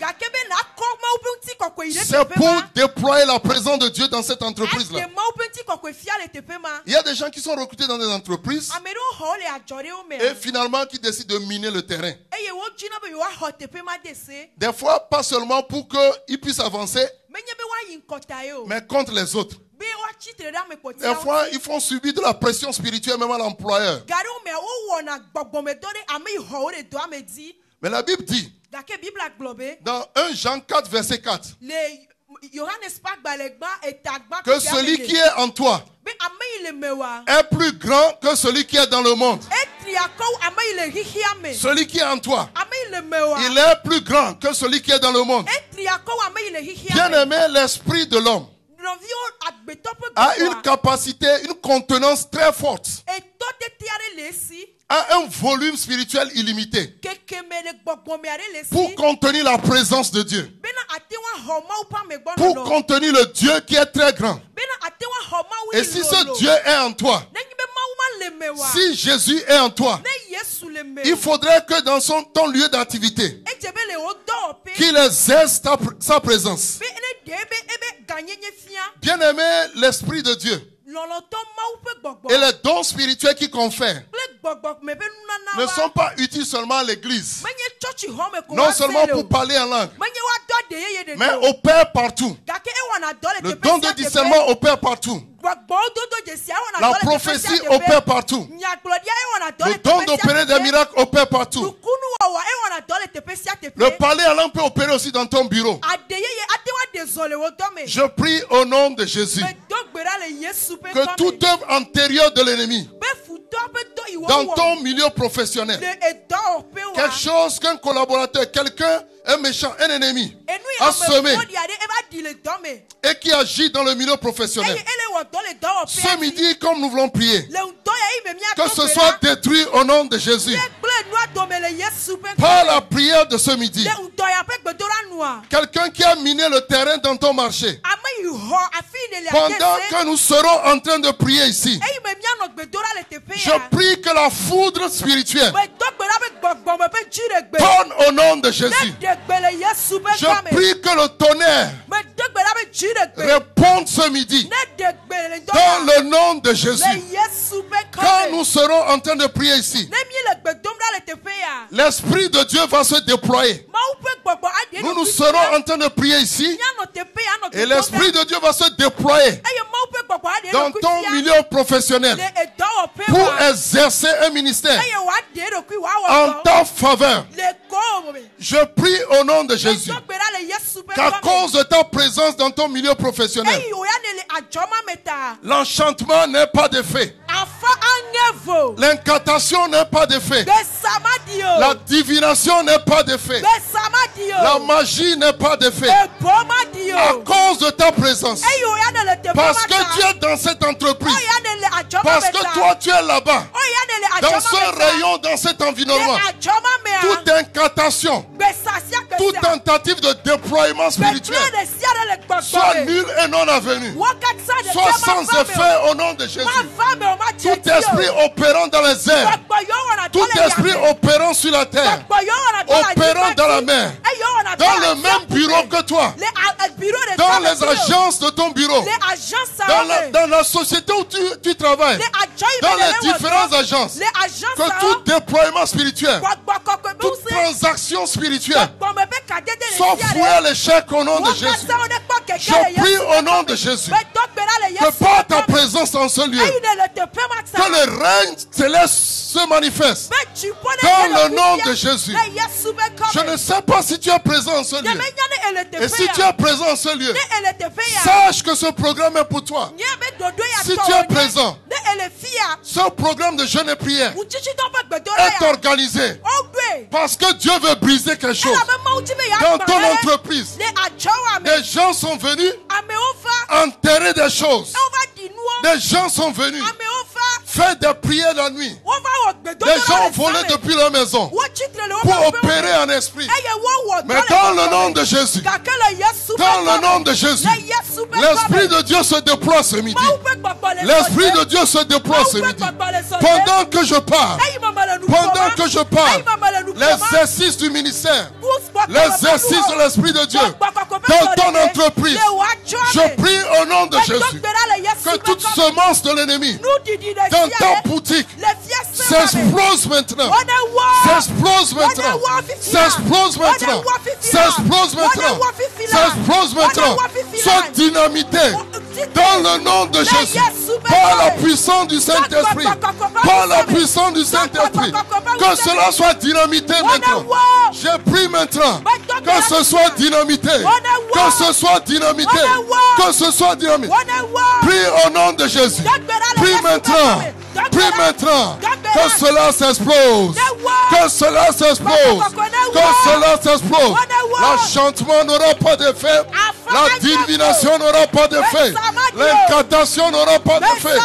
C'est pour déployer la présence de Dieu dans cette entreprise-là. Il y a des gens qui sont recrutés dans des entreprises et finalement qui décident de miner le terrain. Des fois, pas seulement pour qu'ils puissent avancer, mais contre les autres. Des fois, ils font subir de la pression spirituelle même à l'employeur. Mais la Bible dit, dans 1 Jean 4, verset 4, que celui qui est en toi est plus grand que celui qui est dans le monde. Celui qui est en toi, il est plus grand que celui qui est dans le monde. Bien aimé, l'esprit de l'homme a une capacité, une contenance très forte, a un volume spirituel illimité pour contenir la présence de Dieu, pour contenir le Dieu qui est très grand. Et si ce Dieu est en toi, si Jésus est en toi, il faudrait que dans ton lieu d'activité, qu'il exerce sa présence. Bien aimé, l'Esprit de Dieu et les dons spirituels qu'il confère ne sont pas utiles seulement à l'église. Non seulement pour parler en langue, mais opèrent partout. Le don de discernement opère partout. La prophétie opère partout. Le don d'opérer des miracles opère partout. Le parler en langue peut opérer aussi dans ton bureau. Je prie au nom de Jésus que toute œuvre antérieure de l'ennemi dans ton milieu professionnel, quelque chose qu'un collaborateur, quelqu'un, un méchant, un ennemi a semé et qui agit dans le milieu professionnel, ce midi, comme nous voulons prier, que ce soit détruit au nom de Jésus par la prière de ce midi. Quelqu'un qui a miné le terrain dans ton marché, pendant que nous serons en train de prier ici, je prie que la foudre spirituelle tourne au nom de Jésus. Je prie que le tonnerre réponde ce midi dans le nom de Jésus. Quand nous serons en train de prier ici, l'Esprit de Dieu va se déployer. Nous serons en train de prier ici et l'Esprit de Dieu va se déployer dans ton milieu professionnel pour exercer un ministère en ta faveur. Je prie au nom de Jésus qu'à cause de ta présence dans ton milieu professionnel, l'enchantement n'est pas d'effet, l'incantation n'est pas d'effet, la divination n'est pas d'effet, la magie n'est pas d'effet, à cause de ta présence, parce que tu es dans cette entreprise, parce que toi tu es là-bas, dans ce rayon, dans cet environnement. Toute incantation, toute tentative de déploiement spirituel soit nulle et non avenue, soit sans effet au nom de Jésus. Tout esprit opérant dans les airs, tout esprit opérant sur la terre, opérant dans la mer, dans le même bureau que toi, dans les agences de ton bureau, dans la société où tu travailles, dans les différentes agences, que tout déploiement spirituel, toute transaction spirituelle soit vouée à l'échec au nom de Jésus. Je prie au nom de Jésus que par ta présence en ce lieu, que le règne céleste se manifeste dans le nom de Jésus. Je ne sais pas si tu es présent en ce lieu. Et si tu es présent en ce lieu, sache que ce programme est pour toi. Si tu es présent, ce programme de jeûne et prière est organisé parce que Dieu veut briser quelque chose dans ton entreprise. Des gens sont venus enterrer des choses. Des gens sont venus faire des prières la nuit. Des gens ont volé depuis leur maison pour opérer en esprit. Mais dans le nom de Jésus, dans le nom de Jésus, l'Esprit de Dieu se déploie ce midi. L'Esprit de Dieu se déploie ce midi. Pendant que je parle, l'exercice du ministère, l'exercice de l'Esprit de Dieu dans ton entreprise, je prie au nom de Jésus que toute semence de l'ennemi dans ta boutique s'explose maintenant. S'explose maintenant. S'explose maintenant. S'explose maintenant. S'explose maintenant. Soit dynamité dans le nom de Jésus. Par la puissance du Saint-Esprit. Par la puissance du Saint-Esprit. Que cela soit dynamité maintenant. Je prie maintenant que ce soit dynamité. Que ce soit dynamité. Que ce soit dynamité. Prie au nom de Jésus. Prie maintenant. Prie maintenant que cela s'explose. Que cela s'explose. Que cela s'explose. L'enchantement n'aura pas d'effet. La divination n'aura pas d'effet. L'incantation n'aura pas d'effet.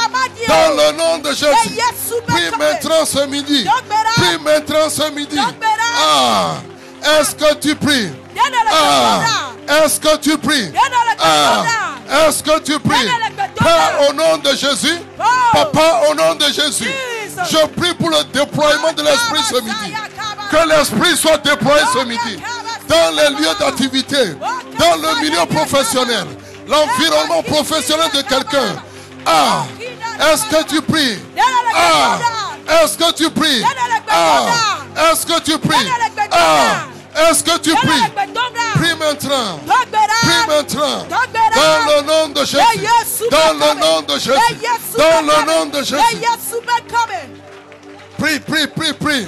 Dans le nom de Jésus. Prie maintenant ce midi. Prie maintenant ce midi. Ah, est-ce que tu pries? Ah, est-ce que tu pries? Ah, est-ce que tu pries? Père, au nom de Jésus, Papa, au nom de Jésus, je prie pour le déploiement de l'Esprit ce midi. Que l'Esprit soit déployé ce midi dans les lieux d'activité, dans le milieu professionnel, l'environnement professionnel de quelqu'un. Ah, est-ce que tu pries? Ah, Est-ce que tu pries? Ah, est-ce que tu pries? Ah, est-ce que tu pries? Prie maintenant. Prie maintenant. Dans le nom de Jésus. Dans le nom de Jésus. Dans le nom de Jésus. Prie, prie, prie, prie.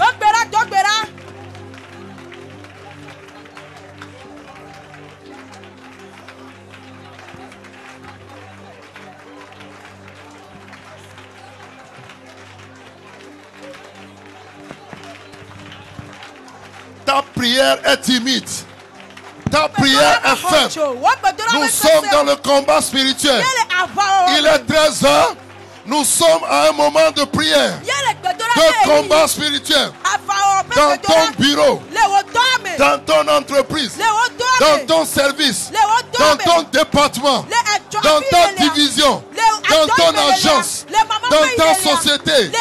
Ta prière est timide. Ta prière est faible. Nous sommes dans le combat spirituel. Il est 13 heures. Nous sommes à un moment de prière, de combat spirituel. Dans ton bureau, dans ton entreprise, dans ton service, dans ton département, dans ta division, dans ton agence, dans ta société,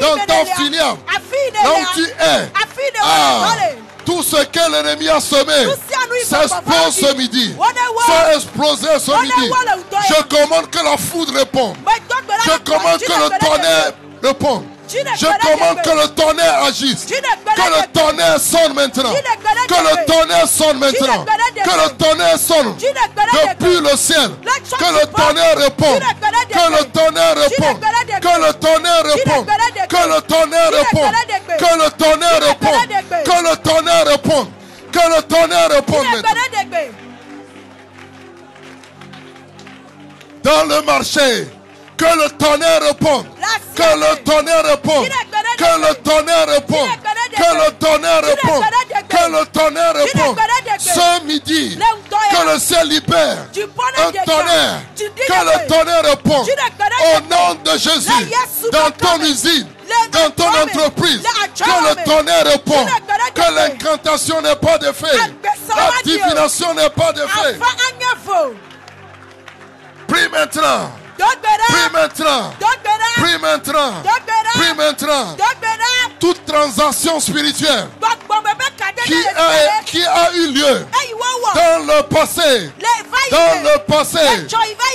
dans ta filiale, là où tu es. Ah, tout ce que l'ennemi a semé s'explose ce midi. Soit explosé ce midi. Je commande que la foudre réponde. Je commande que le tonnerre réponde. Je commande que le tonnerre agisse. Que le tonnerre sonne maintenant. Que le tonnerre sonne maintenant. Que le tonnerre sonne depuis le ciel. Que le tonnerre réponde. Que le tonnerre réponde. Que le tonnerre réponde. Que le tonnerre réponde. Que le tonnerre réponde. Que le tonnerre réponde. Que le tonnerre réponde maintenant. Dans le marché. Que le tonnerre réponde. Que le tonnerre réponde. Que le tonnerre réponde. Que le tonnerre réponde. Que le tonnerre réponde. Ce midi, que le ciel libère un tonnerre. Que le tonnerre réponde. Au nom de Jésus, dans ton usine, dans ton entreprise, que le tonnerre réponde. Que l'incantation n'ait pas d'effet. La divination n'ait pas d'effet. Prie maintenant. Prie maintenant. Prie maintenant. Prie maintenant. Toute transaction spirituelle qui a eu lieu dans le passé,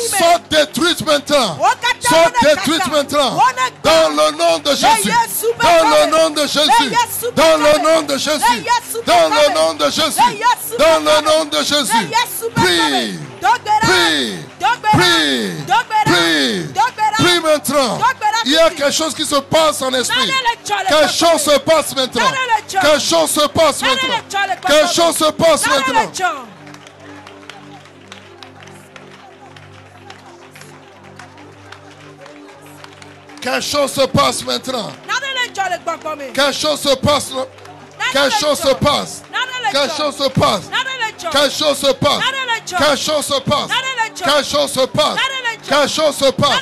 soit détruite maintenant. Soit détruite maintenant. Dans le nom de Jésus. Dans le nom de Jésus. Dans le nom de Jésus. Dans le nom de Jésus. Dans le nom de Jésus. Prie. Prie. Prie. Prie. Prie maintenant. Il y a quelque chose qui se passe en esprit. Quelque chose se passe maintenant. Quelque chose se passe maintenant. Quelque chose se passe maintenant. Quelque chose se passe maintenant. Quelque chose se passe. Quelque chose se passe. Quelque chose se passe. Quelque chose se passe. Quelque chose se passe. Quelque chose se passe. Quelque chose se passe.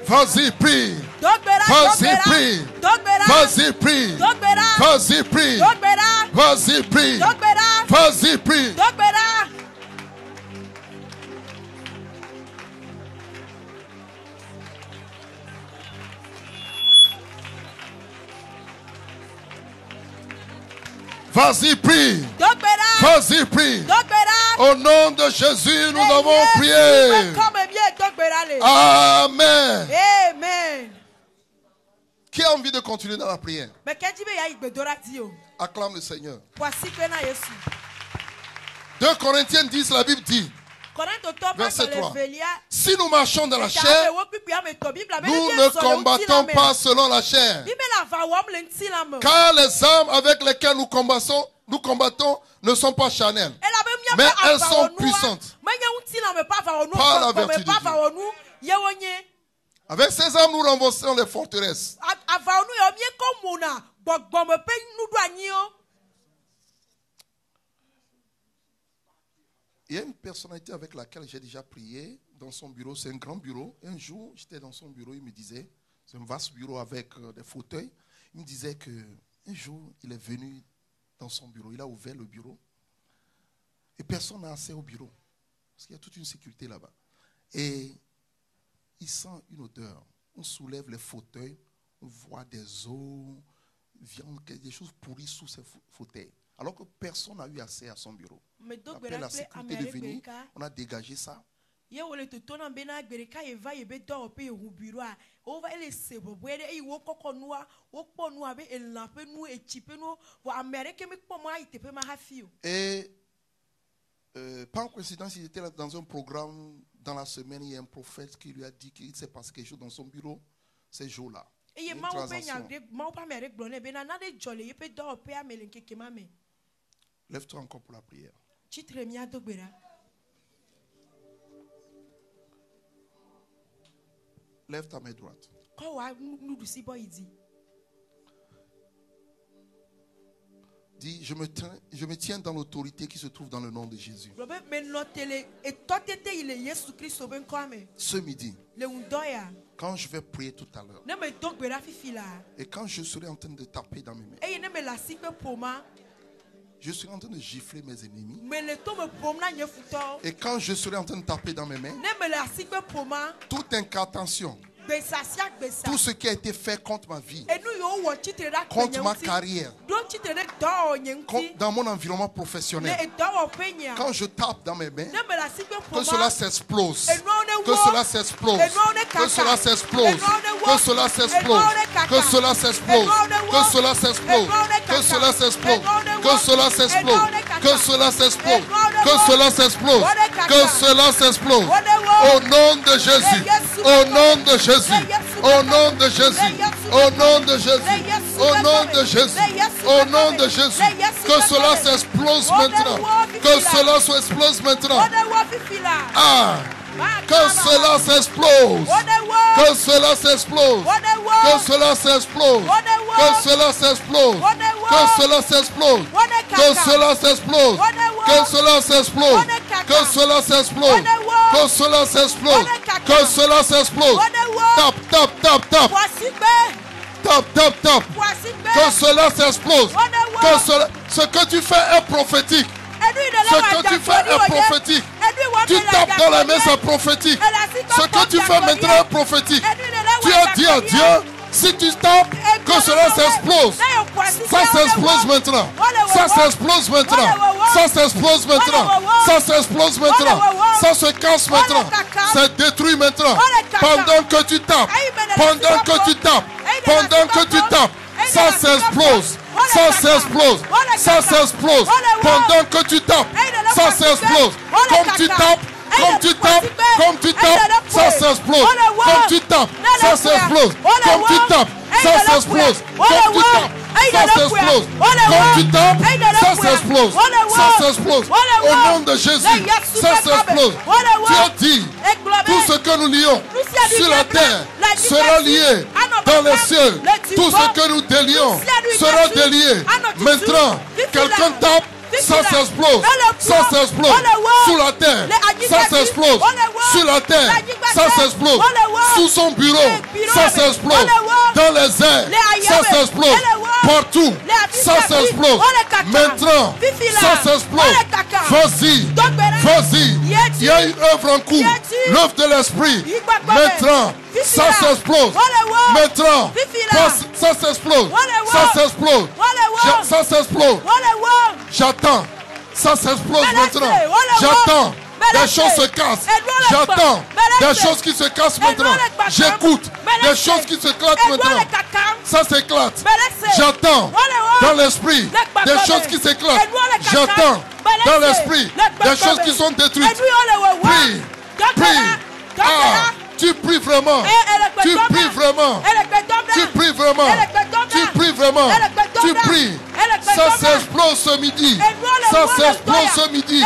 Vas-y, prie. Vas-y, prie. Vas-y, prie. Vas-y, prie. Vas-y, prie. Vas-y, prie. Vas-y, prie. Vas-y, prie. Au nom de Jésus, nous avons prié. Amen. Amen. Qui a envie de continuer dans la prière? Acclame le Seigneur. 2 Corinthiens 10, la Bible dit, verset 3. Si nous marchons dans la chair, nous ne combattons pas selon la chair. Car les armes avec lesquelles nous combattons ne sont pas charnelles, mais elles sont puissantes par la vertu de Dieu. Avec ces armes, nous renversons les forteresses. Il y a une personnalité avec laquelle j'ai déjà prié dans son bureau. C'est un grand bureau. Un jour, j'étais dans son bureau. Il me disait, c'est un vaste bureau avec des fauteuils. Il me disait qu'un jour, il est venu dans son bureau. Il a ouvert le bureau. Et personne n'a accès au bureau. Parce qu'il y a toute une sécurité là-bas. Et il sent une odeur. On soulève les fauteuils. voit des os, viande, des choses pourries sous ses fauteuils. Alors que personne n'a eu accès à son bureau. Après la sécurité est venue, on a dégagé ça. Et par coïncidence, il était dans un programme dans la semaine, il y a un prophète qui lui a dit qu'il s'est passé quelque chose dans son bureau ces jours-là. Lève-toi encore pour la prière. Lève ta main droite. Dis, je me tiens dans l'autorité qui se trouve dans le nom de Jésus. Ce midi, quand je vais prier tout à l'heure, et quand je serai en train de taper dans mes mains, je serai en train de gifler mes ennemis. Et quand je serai en train de taper dans mes mains, toute incantation, tout ce qui a été fait contre ma vie, contre ma carrière, dans mon environnement professionnel, quand je tape dans mes mains, que cela s'explose, que cela s'explose, que cela s'explose, que cela s'explose, que cela s'explose, que cela s'explose, que cela s'explose, que cela s'explose, que cela s'explose, que cela s'explose, que cela s'explose, au nom de Jésus, au nom de Jésus. Au nom de Jésus, au nom de Jésus, au nom de Jésus, au nom de Jésus, que cela s'explose maintenant, que cela s'explose maintenant. Ah, que cela s'explose, que cela s'explose, que cela s'explose, que cela s'explose, que cela s'explose, que cela s'explose, que cela s'explose, que cela s'explose, que cela s'explose, que cela s'explose. Tape, tape, tape, tape. Tape, tape, tape. Que cela s'explose. Que cela... Ce que tu fais est prophétique. Ce que tu fais est prophétique. Tu tapes dans la main, c'est prophétique. Ce que tu fais maintenant est prophétique. Tu as dit à Dieu, si tu tapes, que cela s'explose. Ça s'explose maintenant. Ça s'explose maintenant. Ça s'explose maintenant. Ça s'explose maintenant. Ça se casse maintenant. C'est détruit maintenant. Pendant que tu tapes. Pendant que tu tapes. Pendant que tu tapes. Ça s'explose. Ça s'explose. Ça s'explose. Pendant que tu tapes. Ça s'explose. Comme tu tapes. Comme tu tapes, comme tu tapes, ça s'explose. Comme tu tapes, ça s'explose. Comme tu tapes, ça s'explose. Comme tu tapes, ça s'explose. Comme tu tapes, ça s'explose. Ça s'explose. Au nom de Jésus, ça s'explose. Tu as dit, tout ce que nous lions sur la terre sera lié dans les cieux. Tout ce que nous délions sera délié. Maintenant, quelqu'un tape. Ça s'explose, ça s'explose sous la terre, ça s'explose sur la terre, ça s'explose sous son bureau, ça s'explose dans les airs, ça s'explose partout, ça s'explose maintenant, ça s'explose. Vas-y, vas-y, il y a une œuvre en cours, l'œuvre de l'esprit. Maintenant, ça s'explose. Maintenant, ça s'explose, ça s'explose, ça s'explose. J'attends. Ça s'explose maintenant. J'attends. Des choses se cassent. J'attends. Des choses qui se cassent maintenant. J'écoute. Des choses qui s'éclatent maintenant. Ça s'éclate. J'attends. Dans l'esprit. Des choses qui s'éclatent. J'attends. Dans l'esprit. Des choses qui sont détruites. Prie. Prie. Ah. Tu pries vraiment. Tu pries vraiment. Tu pries vraiment. Tu pries vraiment. Tu pries. Ça s'explose ce midi. Ça s'explose ce midi.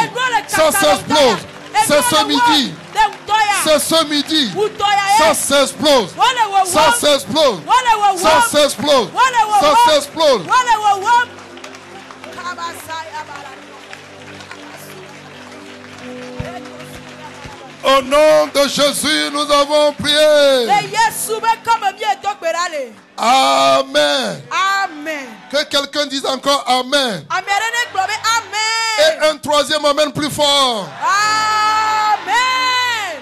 Ça s'explose. C'est ce midi. C'est ce midi. Ça s'explose. Ça s'explose. Ça s'explose. Ça s'explose. Au nom de Jésus, nous avons prié. Amen. Amen. Que quelqu'un dise encore Amen. Amen. Et un troisième Amen plus fort. Amen.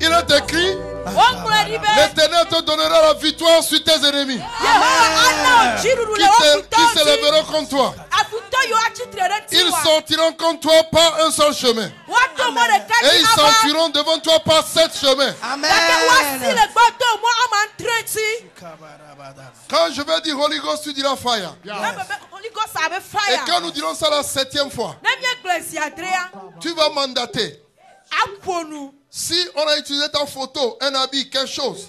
Il est écrit, l'Éternel te donnera la victoire sur tes ennemis qui s'élèveront contre toi. Ils sortiront contre toi par un seul chemin. Et ils s'enfuiront devant toi par 7 chemins. Amen. Quand je vais dire Holy Ghost, tu diras fire. Et quand nous dirons ça la 7e fois, tu vas mandater. Si on a utilisé ta photo, un habit, quelque chose,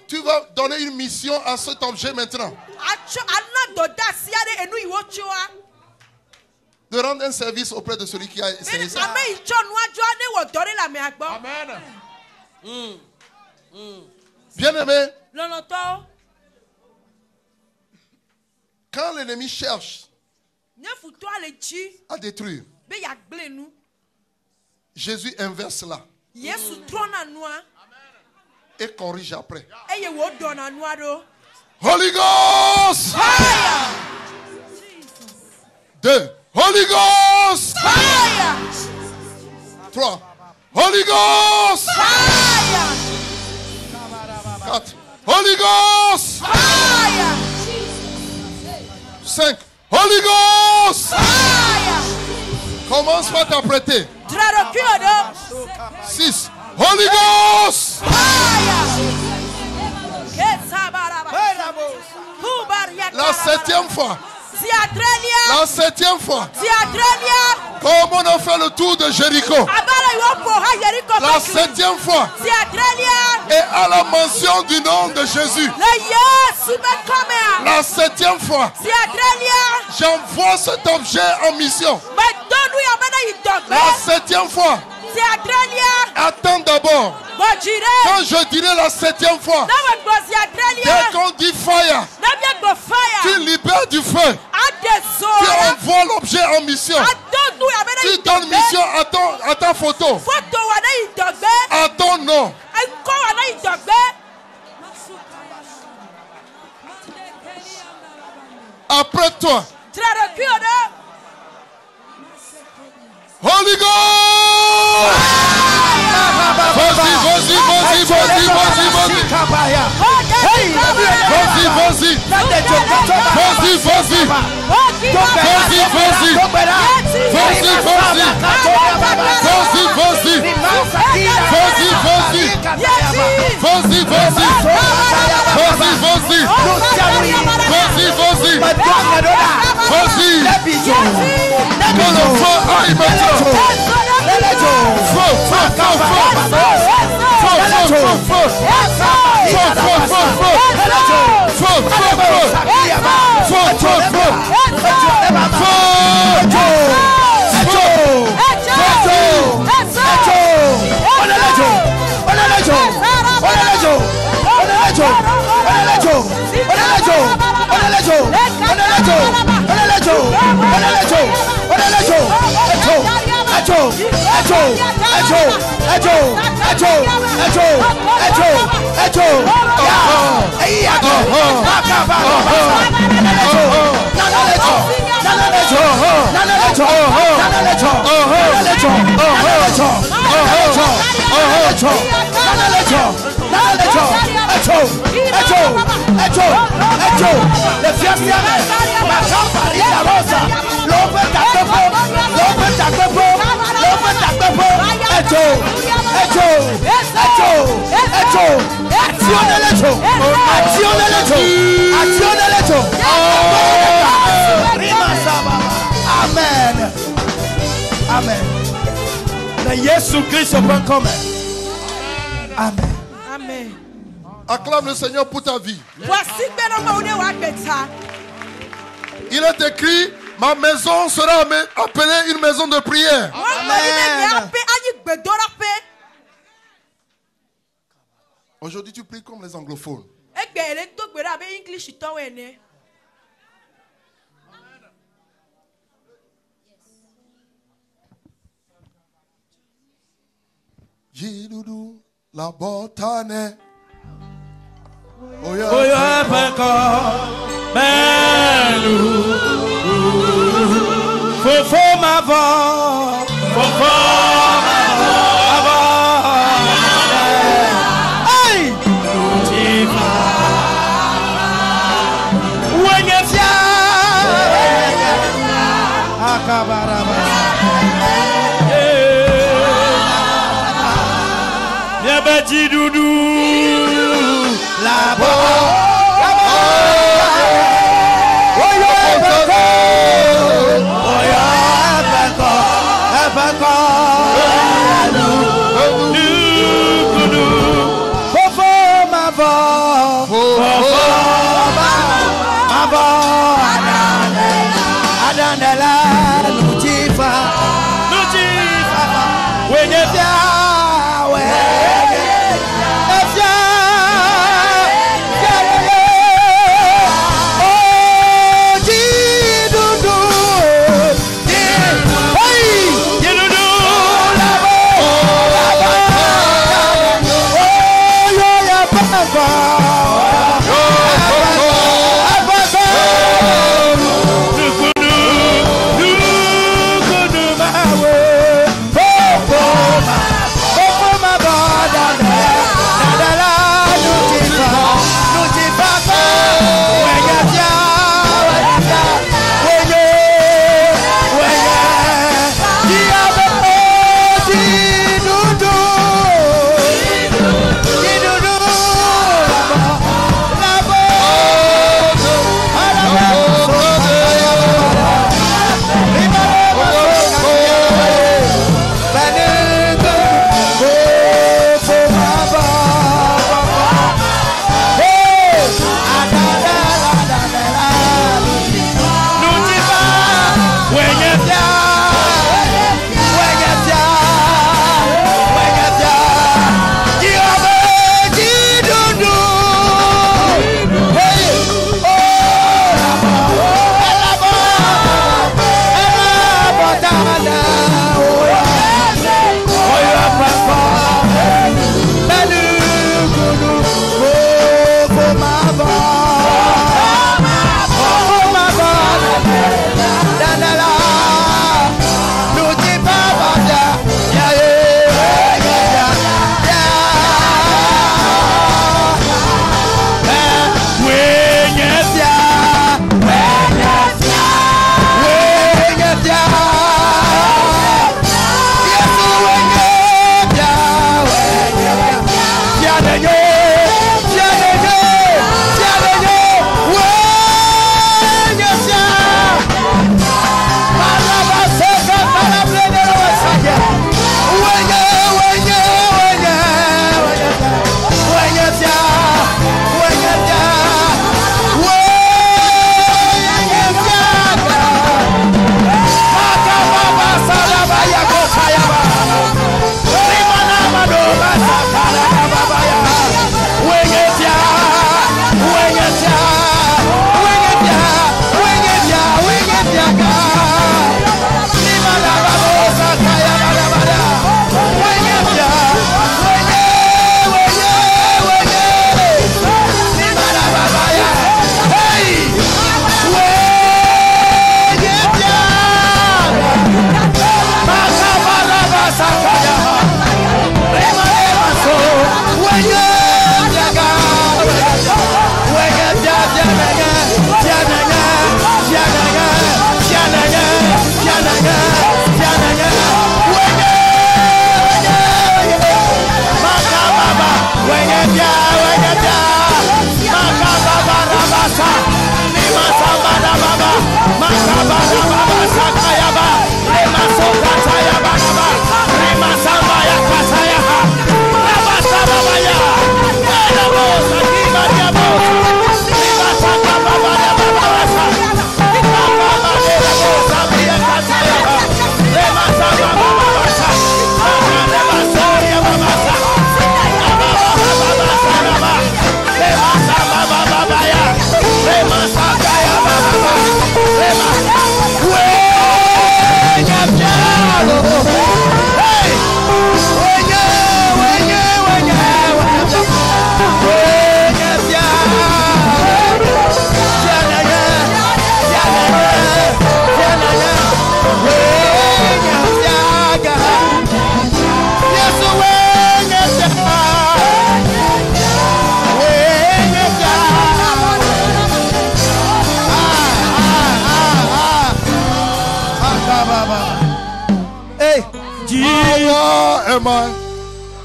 tu vas donner une mission à cet objet maintenant. De rendre un service auprès de celui qui a essayé ça. Amen. Bien-aimé, quand l'ennemi cherche à détruire, Jésus inverse là et corrige après. Holy Ghost! 2. Holy Ghost! 3. Holy Ghost! 4. Holy Ghost! 5. Holy Ghost! Commence par t'apprêter. 6. Holy Ghost! La 7e fois. La 7e fois. Comme on a fait le tour de Jéricho. La 7e fois. Et à la mention du nom de Jésus. La 7e fois. J'envoie cet objet en mission. La 7e fois. Attends d'abord. Quand je dirai la 7e fois, dès qu'on dit fire, tu libères du feu. Tu envoies l'objet en mission. Tu donnes mission à ta photo, à ton nom. Après toi, Holy Ghost! Faux. Amen. Amen. Jésus-Christ comme. Amen. Amen. Acclame le Seigneur pour ta vie. Il est écrit, ma maison sera appelée une maison de prière. Amen. Aujourd'hui, tu pries comme les anglophones. Jidoudou, la botane. Oya bako, belou. Fofo ma voix, fofo ma voix. Hey, Tifa. Wengefia, akabaraba. Jidoudou, la and my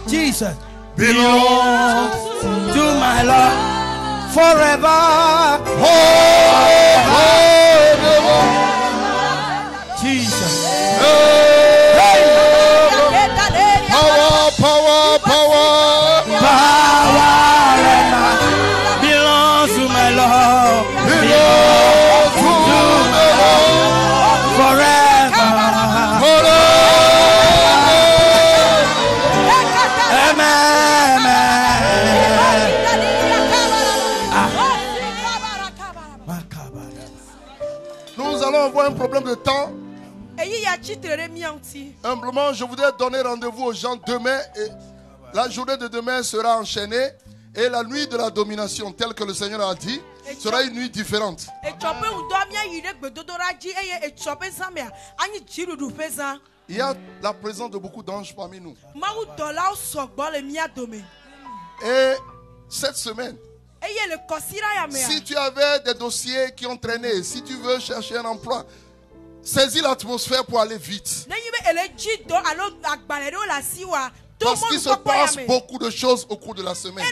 Jesus belongs to my Lord forever. Jesus. Power belongs to my Lord. belongs to my Lord Forever. Nous allons avoir un problème de temps. Humblement, je voudrais donner rendez-vous aux gens demain. Et la journée de demain sera enchaînée. Et la nuit de la domination, telle que le Seigneur a dit, sera une nuit différente. Il y a la présence de beaucoup d'anges parmi nous. Et cette semaine, si tu avais des dossiers qui ont traîné, si tu veux chercher un emploi, saisis l'atmosphère pour aller vite. Parce qu'il se passe beaucoup de choses au cours de la semaine.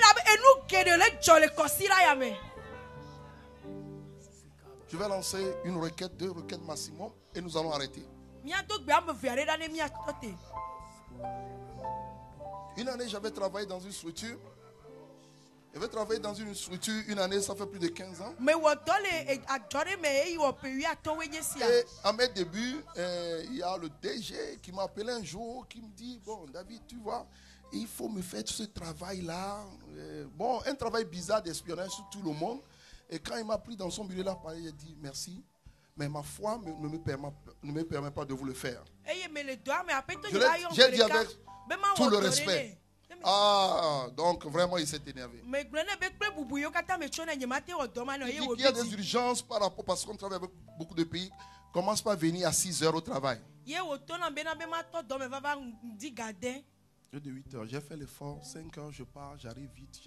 Je vais lancer une requête, 2 requêtes maximum, et nous allons arrêter. Une année, j'avais travaillé dans une structure. J'avais travaillé dans une structure une année, ça fait plus de 15 ans. Et à mes débuts, il y a le DG qui m'a appelé un jour, qui me dit, bon David, tu vois, il faut me faire ce travail-là. Bon, un travail bizarre d'espionnage sur tout le monde. Et quand il m'a pris dans son bureau là, il a dit, merci, mais ma foi ne me permet pas de vous le faire. J'ai dit avec tout le respect. Ah, donc vraiment il s'est énervé. Il y a des urgences par rapport, parce qu'on travaille avec beaucoup de pays, commence pas à venir à 6 heures au travail. J'ai de 8 heures, j'ai fait l'effort, 5 heures je pars, j'arrive vite.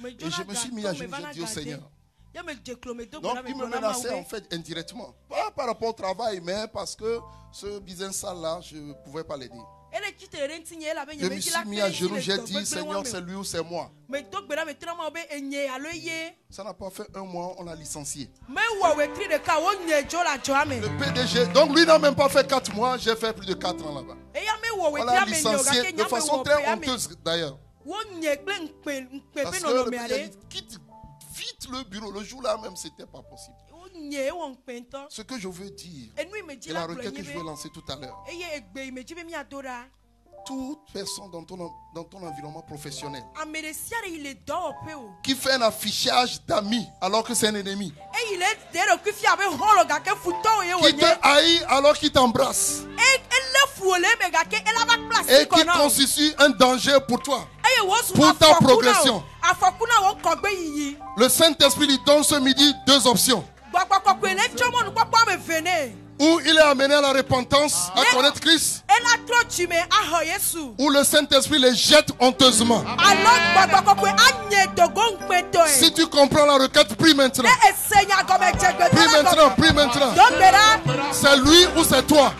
Et je me suis mis à genoux, j'ai dit au Seigneur. Donc il me menaçait en fait indirectement. Pas par rapport au travail, mais parce que ce business là, je ne pouvais pas l'aider. Je me suis mis à genoux, j'ai dit, Seigneur, c'est lui ou c'est moi. Ça n'a pas fait 1 mois, on l'a licencié. Le PDG, donc lui n'a même pas fait 4 mois, j'ai fait plus de 4 ans là-bas. On l'a licencié de façon très honteuse d'ailleurs. Parce que le PDG dit, quitte vite le bureau, le jour là même, c'était pas possible. Ce que je veux dire, et la requête que je vais lancer tout à l'heure, toute personne dans ton environnement professionnel qui fait un affichage d'amis alors que c'est un ennemi, qui te haït alors qu'il t'embrasse et qui constitue un danger pour toi, pour ta progression, le Saint-Esprit lui donne ce midi 2 options. Ou il est amené à la repentance, à connaître Christ, ou le Saint-Esprit les jette honteusement. Si tu comprends la requête, prie maintenant. Prie maintenant. C'est lui ou c'est toi?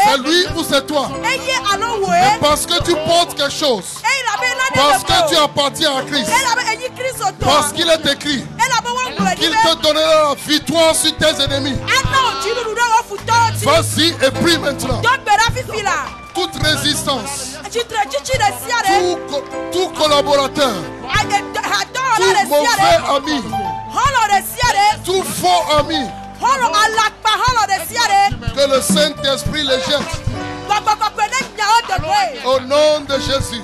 C'est lui ou c'est toi? Mais parce que tu portes quelque chose, parce que tu appartiens à Christ, parce qu'il est écrit qu'il te donnera la victoire sur tes ennemis. Vas-y et prie maintenant. Toute résistance, tout collaborateur, tout mauvais ami, tout faux ami, que le Saint-Esprit les jette. Au nom de Jésus.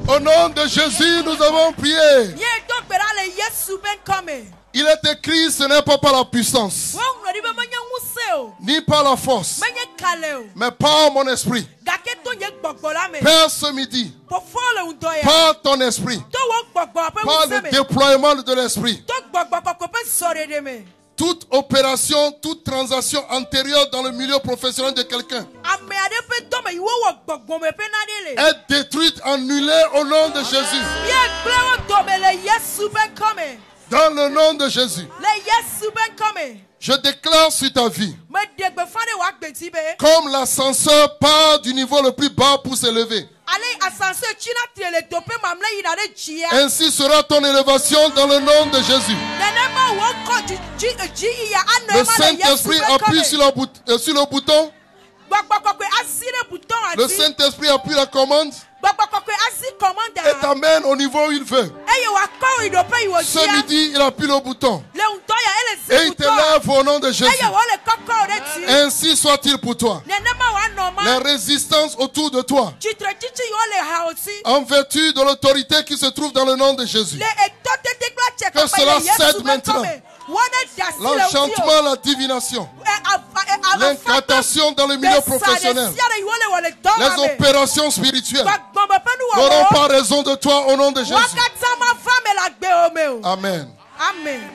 Au nom de Jésus, nous avons prié. Il est écrit, ce n'est pas par la puissance, ni par la force, mais par mon esprit. Père, ce midi, par ton esprit, par le déploiement de l'esprit, toute opération, toute transaction antérieure dans le milieu professionnel de quelqu'un est détruite, annulée au nom de Jésus. Dans le nom de Jésus. Je déclare sur ta vie. Comme l'ascenseur part du niveau le plus bas pour s'élever. Ainsi sera ton élévation dans le nom de Jésus. Le Saint-Esprit appuie sur le bouton. Le Saint-Esprit appuie la commande et t'amène au niveau où il veut. Ce midi, il appuie le bouton et il t'élève au nom de Jésus. Ainsi soit-il pour toi. Les résistances autour de toi, en vertu de l'autorité qui se trouve dans le nom de Jésus, que cela cède maintenant. L'enchantement, la divination, l'incantation dans le milieu professionnel, les opérations spirituelles n'auront pas raison de toi au nom de Jésus. Amen. Amen.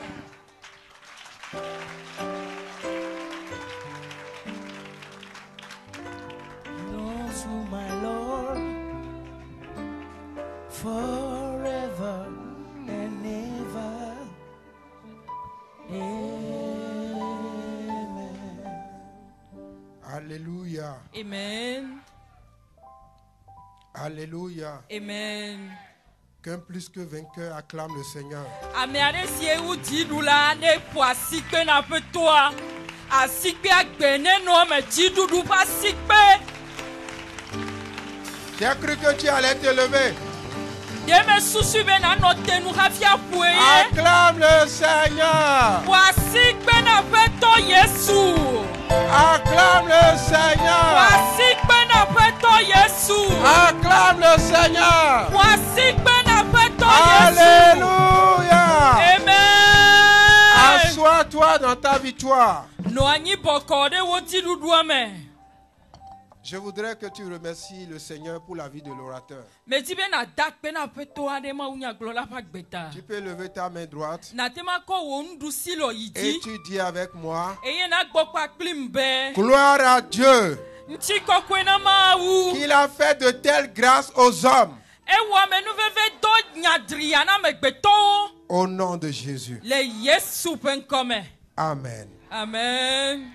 Forever and ever. Amen. Alléluia. Amen. Alléluia. Amen. Qu'un plus que vainqueur acclame le Seigneur. Tu as cru que tu allais te lever. Acclame le Seigneur. Acclame le Seigneur. Acclame le Seigneur. Alléluia. Amen. Assois-toi dans ta victoire. Je voudrais que tu remercies le Seigneur pour la vie de l'orateur. Tu peux lever ta main droite et tu dis avec moi: gloire à Dieu qu'il a fait de telles grâces aux hommes. Au nom de Jésus. Amen. Amen.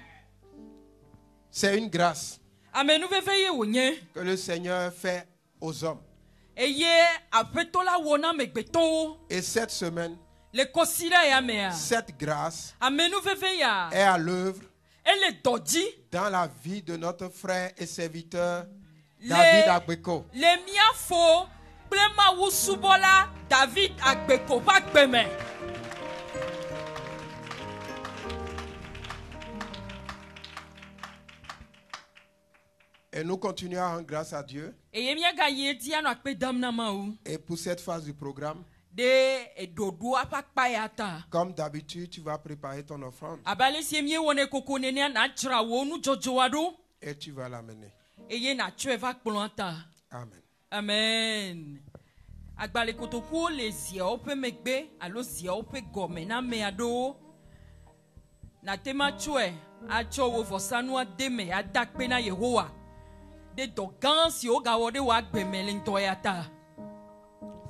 C'est une grâce que le Seigneur fait aux hommes. Et cette semaine, cette grâce est à l'œuvre dans la vie de notre frère et serviteur David Agbeko. Et nous continuons à rendre grâce à Dieu. Et pour cette phase du programme, comme d'habitude, tu vas préparer ton offrande. Et tu vas l'amener. Amen. Amen.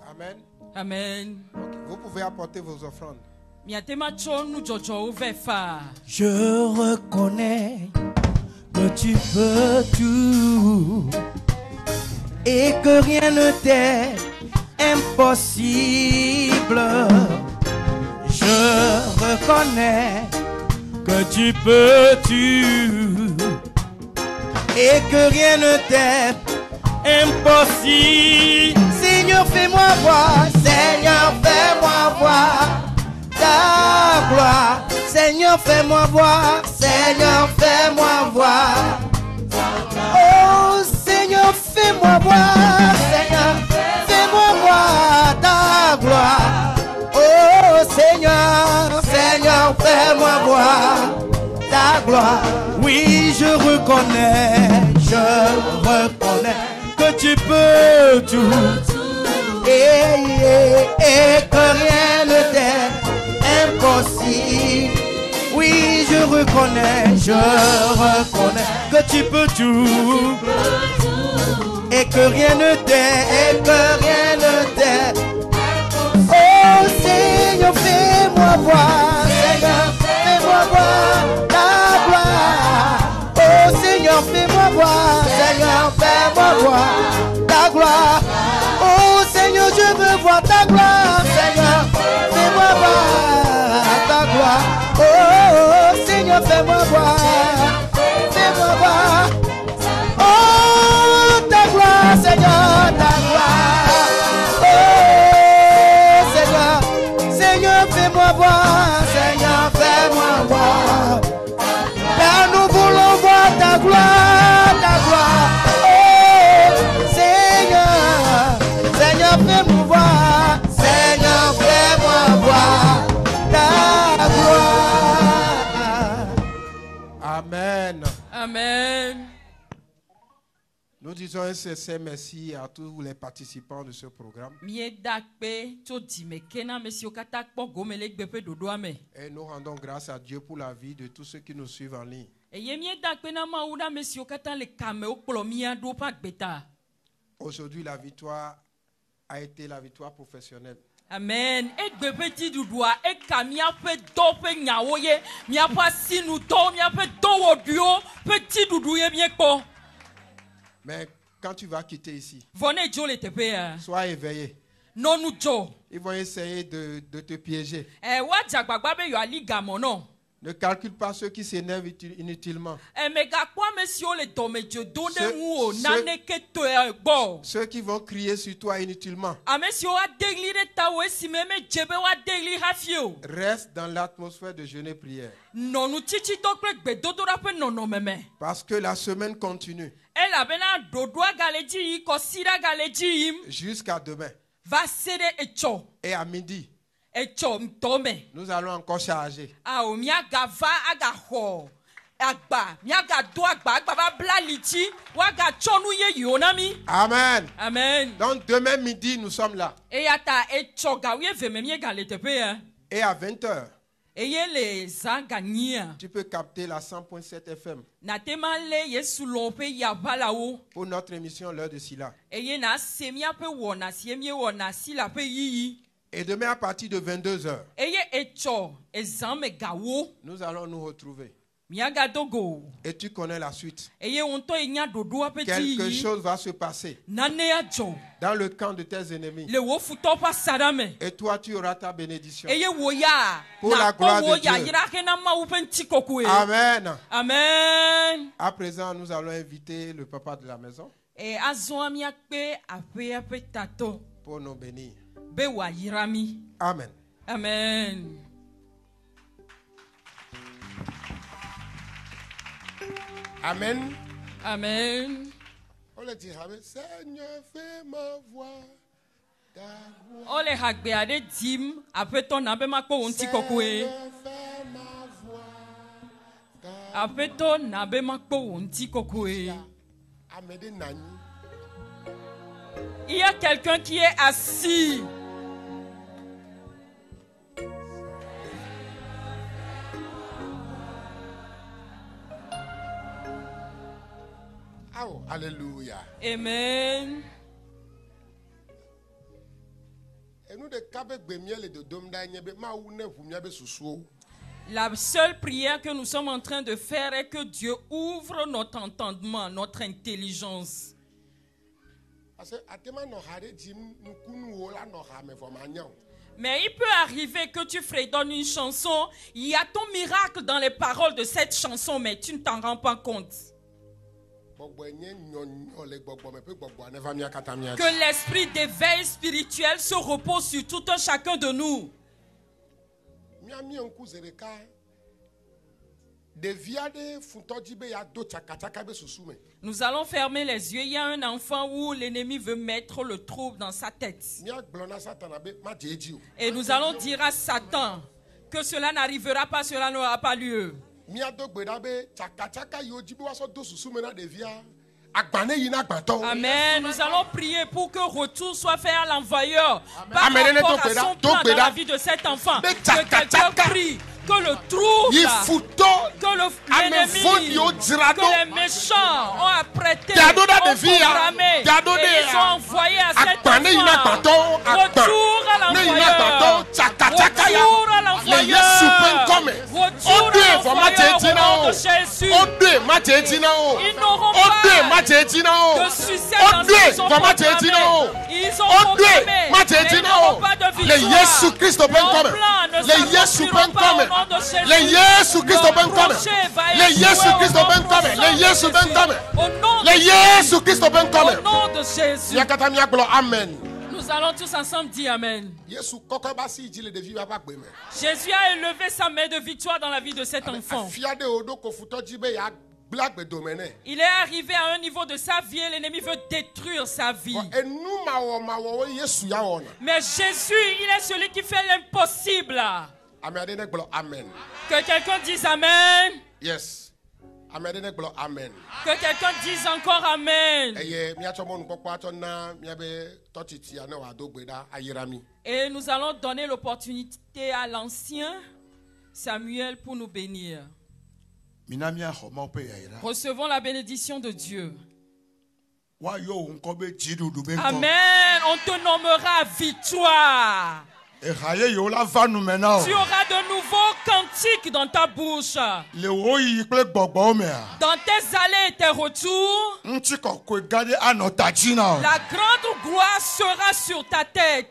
Amen. Amen. Okay. Vous pouvez apporter vos offrandes. Je reconnais que tu peux tout et que rien ne t'est impossible. Je reconnais que tu peux tout et que rien ne t'est impossible. Seigneur, fais-moi voir, Seigneur, fais-moi voir ta gloire. Seigneur, fais-moi voir, Seigneur, fais-moi voir. Oh, Seigneur, fais-moi voir, Seigneur, fais-moi voir ta gloire. Oh, Seigneur, Seigneur, fais-moi voir ta gloire. Oui, je reconnais que tu peux tout et que rien ne t'est impossible. Oui, je reconnais que tu peux tout et que rien ne t'est, Oh Seigneur, fais voir, Seigneur, fais-moi voir ta gloire. Oh Seigneur, fais-moi voir, Seigneur, fais-moi voir ta gloire. Oh Seigneur, je veux voir ta gloire, Seigneur, fais-moi voir ta gloire. Oh Seigneur, fais-moi voir, fais-moi voir. Oh ta gloire, Seigneur, ta gloire. Oh Seigneur, Seigneur, fais-moi voir, Seigneur, fais-moi voir. Car nous voulons voir ta gloire, ta gloire. Oh Seigneur, Seigneur, fais-moi voir, Seigneur, fais-moi voir ta gloire. Amen. Amen. Nous disons un sincère merci à tous les participants de ce programme. Et nous rendons grâce à Dieu pour la vie de tous ceux qui nous suivent en ligne. Aujourd'hui, la victoire a été la victoire professionnelle. Amen. Petit doudoua, et kamia fait dope nyaoye, mia pas si nous to, mia fait do audio, petit doudouye bien ko. Mais quand tu vas quitter ici, venez Joe les tepe. Sois éveillé. Non nous Joe. Ils vont essayer de te piéger. Wa jagbagba be yo ali gamono. Ne calcule pas ceux qui s'énervent inutilement. Ceux qui vont crier sur toi inutilement. Reste dans l'atmosphère de jeûne et prière. Parce que la semaine continue. Jusqu'à demain. Et à midi. Nous allons encore charger. Amen. Amen. Donc demain midi, nous sommes là. Et à 20h, tu peux capter la 100.7 FM pour notre émission L'heure de Sila. Et demain à partir de 22h, nous allons nous retrouver. Et tu connais la suite. Quelque chose va se passer dans le camp de tes ennemis. Et toi, tu auras ta bénédiction. Pour la gloire de Dieu. Amen. Amen. À présent, nous allons inviter le papa de la maison pour nous bénir. Amen. Amen. Amen. Amen. On le dit, Seigneur, fais-moi voir ta gloire. On les hagbe ade dim après ton abe makpo unti kokwe. Après ton abe makpo unti kokwe. Il y a quelqu'un qui est assis. Oh, alléluia. Amen. La seule prière que nous sommes en train de faire est que Dieu ouvre notre entendement, notre intelligence. Mais il peut arriver que tu fredonnes une chanson, il y a ton miracle dans les paroles de cette chanson, mais tu ne t'en rends pas compte. Que l'esprit d'éveil spirituel se repose sur tout un chacun de nous. Nous allons fermer les yeux. Il y a un enfant où l'ennemi veut mettre le trouble dans sa tête. Et nous allons dire à Satan que cela n'arrivera pas, cela n'aura pas lieu. Amen. Nous allons prier pour que retour soit fait à l'envoyeur par rapport à son plan dans la vie de cet enfant. Que quelqu'un prie, que le trouble, que l'ennemi, que les méchants ont apprêté, ont programmé, et ils ont envoyé à cet enfant. Retour à l'envoyeur. Retour à l'envoyeur. l'envoyeur au nom de Jésus. Ils n'auront pas de succès dans ce qu'ils ont proclamé. Ils ont proclamé, mais ils n'auront pas de victoire. Leur plan ne s'accomplira pas au nom de Jésus. Leur projet va échouer au nom de Jésus. Amen. Nous allons tous ensemble dire Amen. Jésus a élevé sa main de victoire dans la vie de cet enfant. Il est arrivé à un niveau de sa vie et l'ennemi veut détruire sa vie. Mais Jésus, il est celui qui fait l'impossible. Que quelqu'un dise Amen. Yes. Amen. Que quelqu'un dise encore Amen. Et nous allons donner l'opportunité à l'ancien Samuel pour nous bénir. Recevons la bénédiction de Dieu. Amen. On te nommera victoire. Tu auras de nouveaux cantiques dans ta bouche. Dans tes allées et tes retours, la grande gloire sera sur ta tête.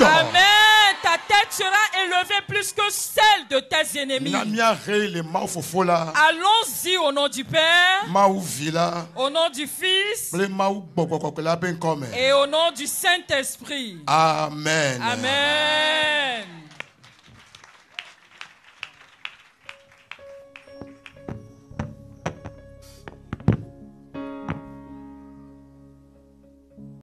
Amen. Ta tête sera élevée plus que celle de tes ennemis. Allons-y au nom du Père, au nom du Fils et au nom du Saint-Esprit. Amen. Amen.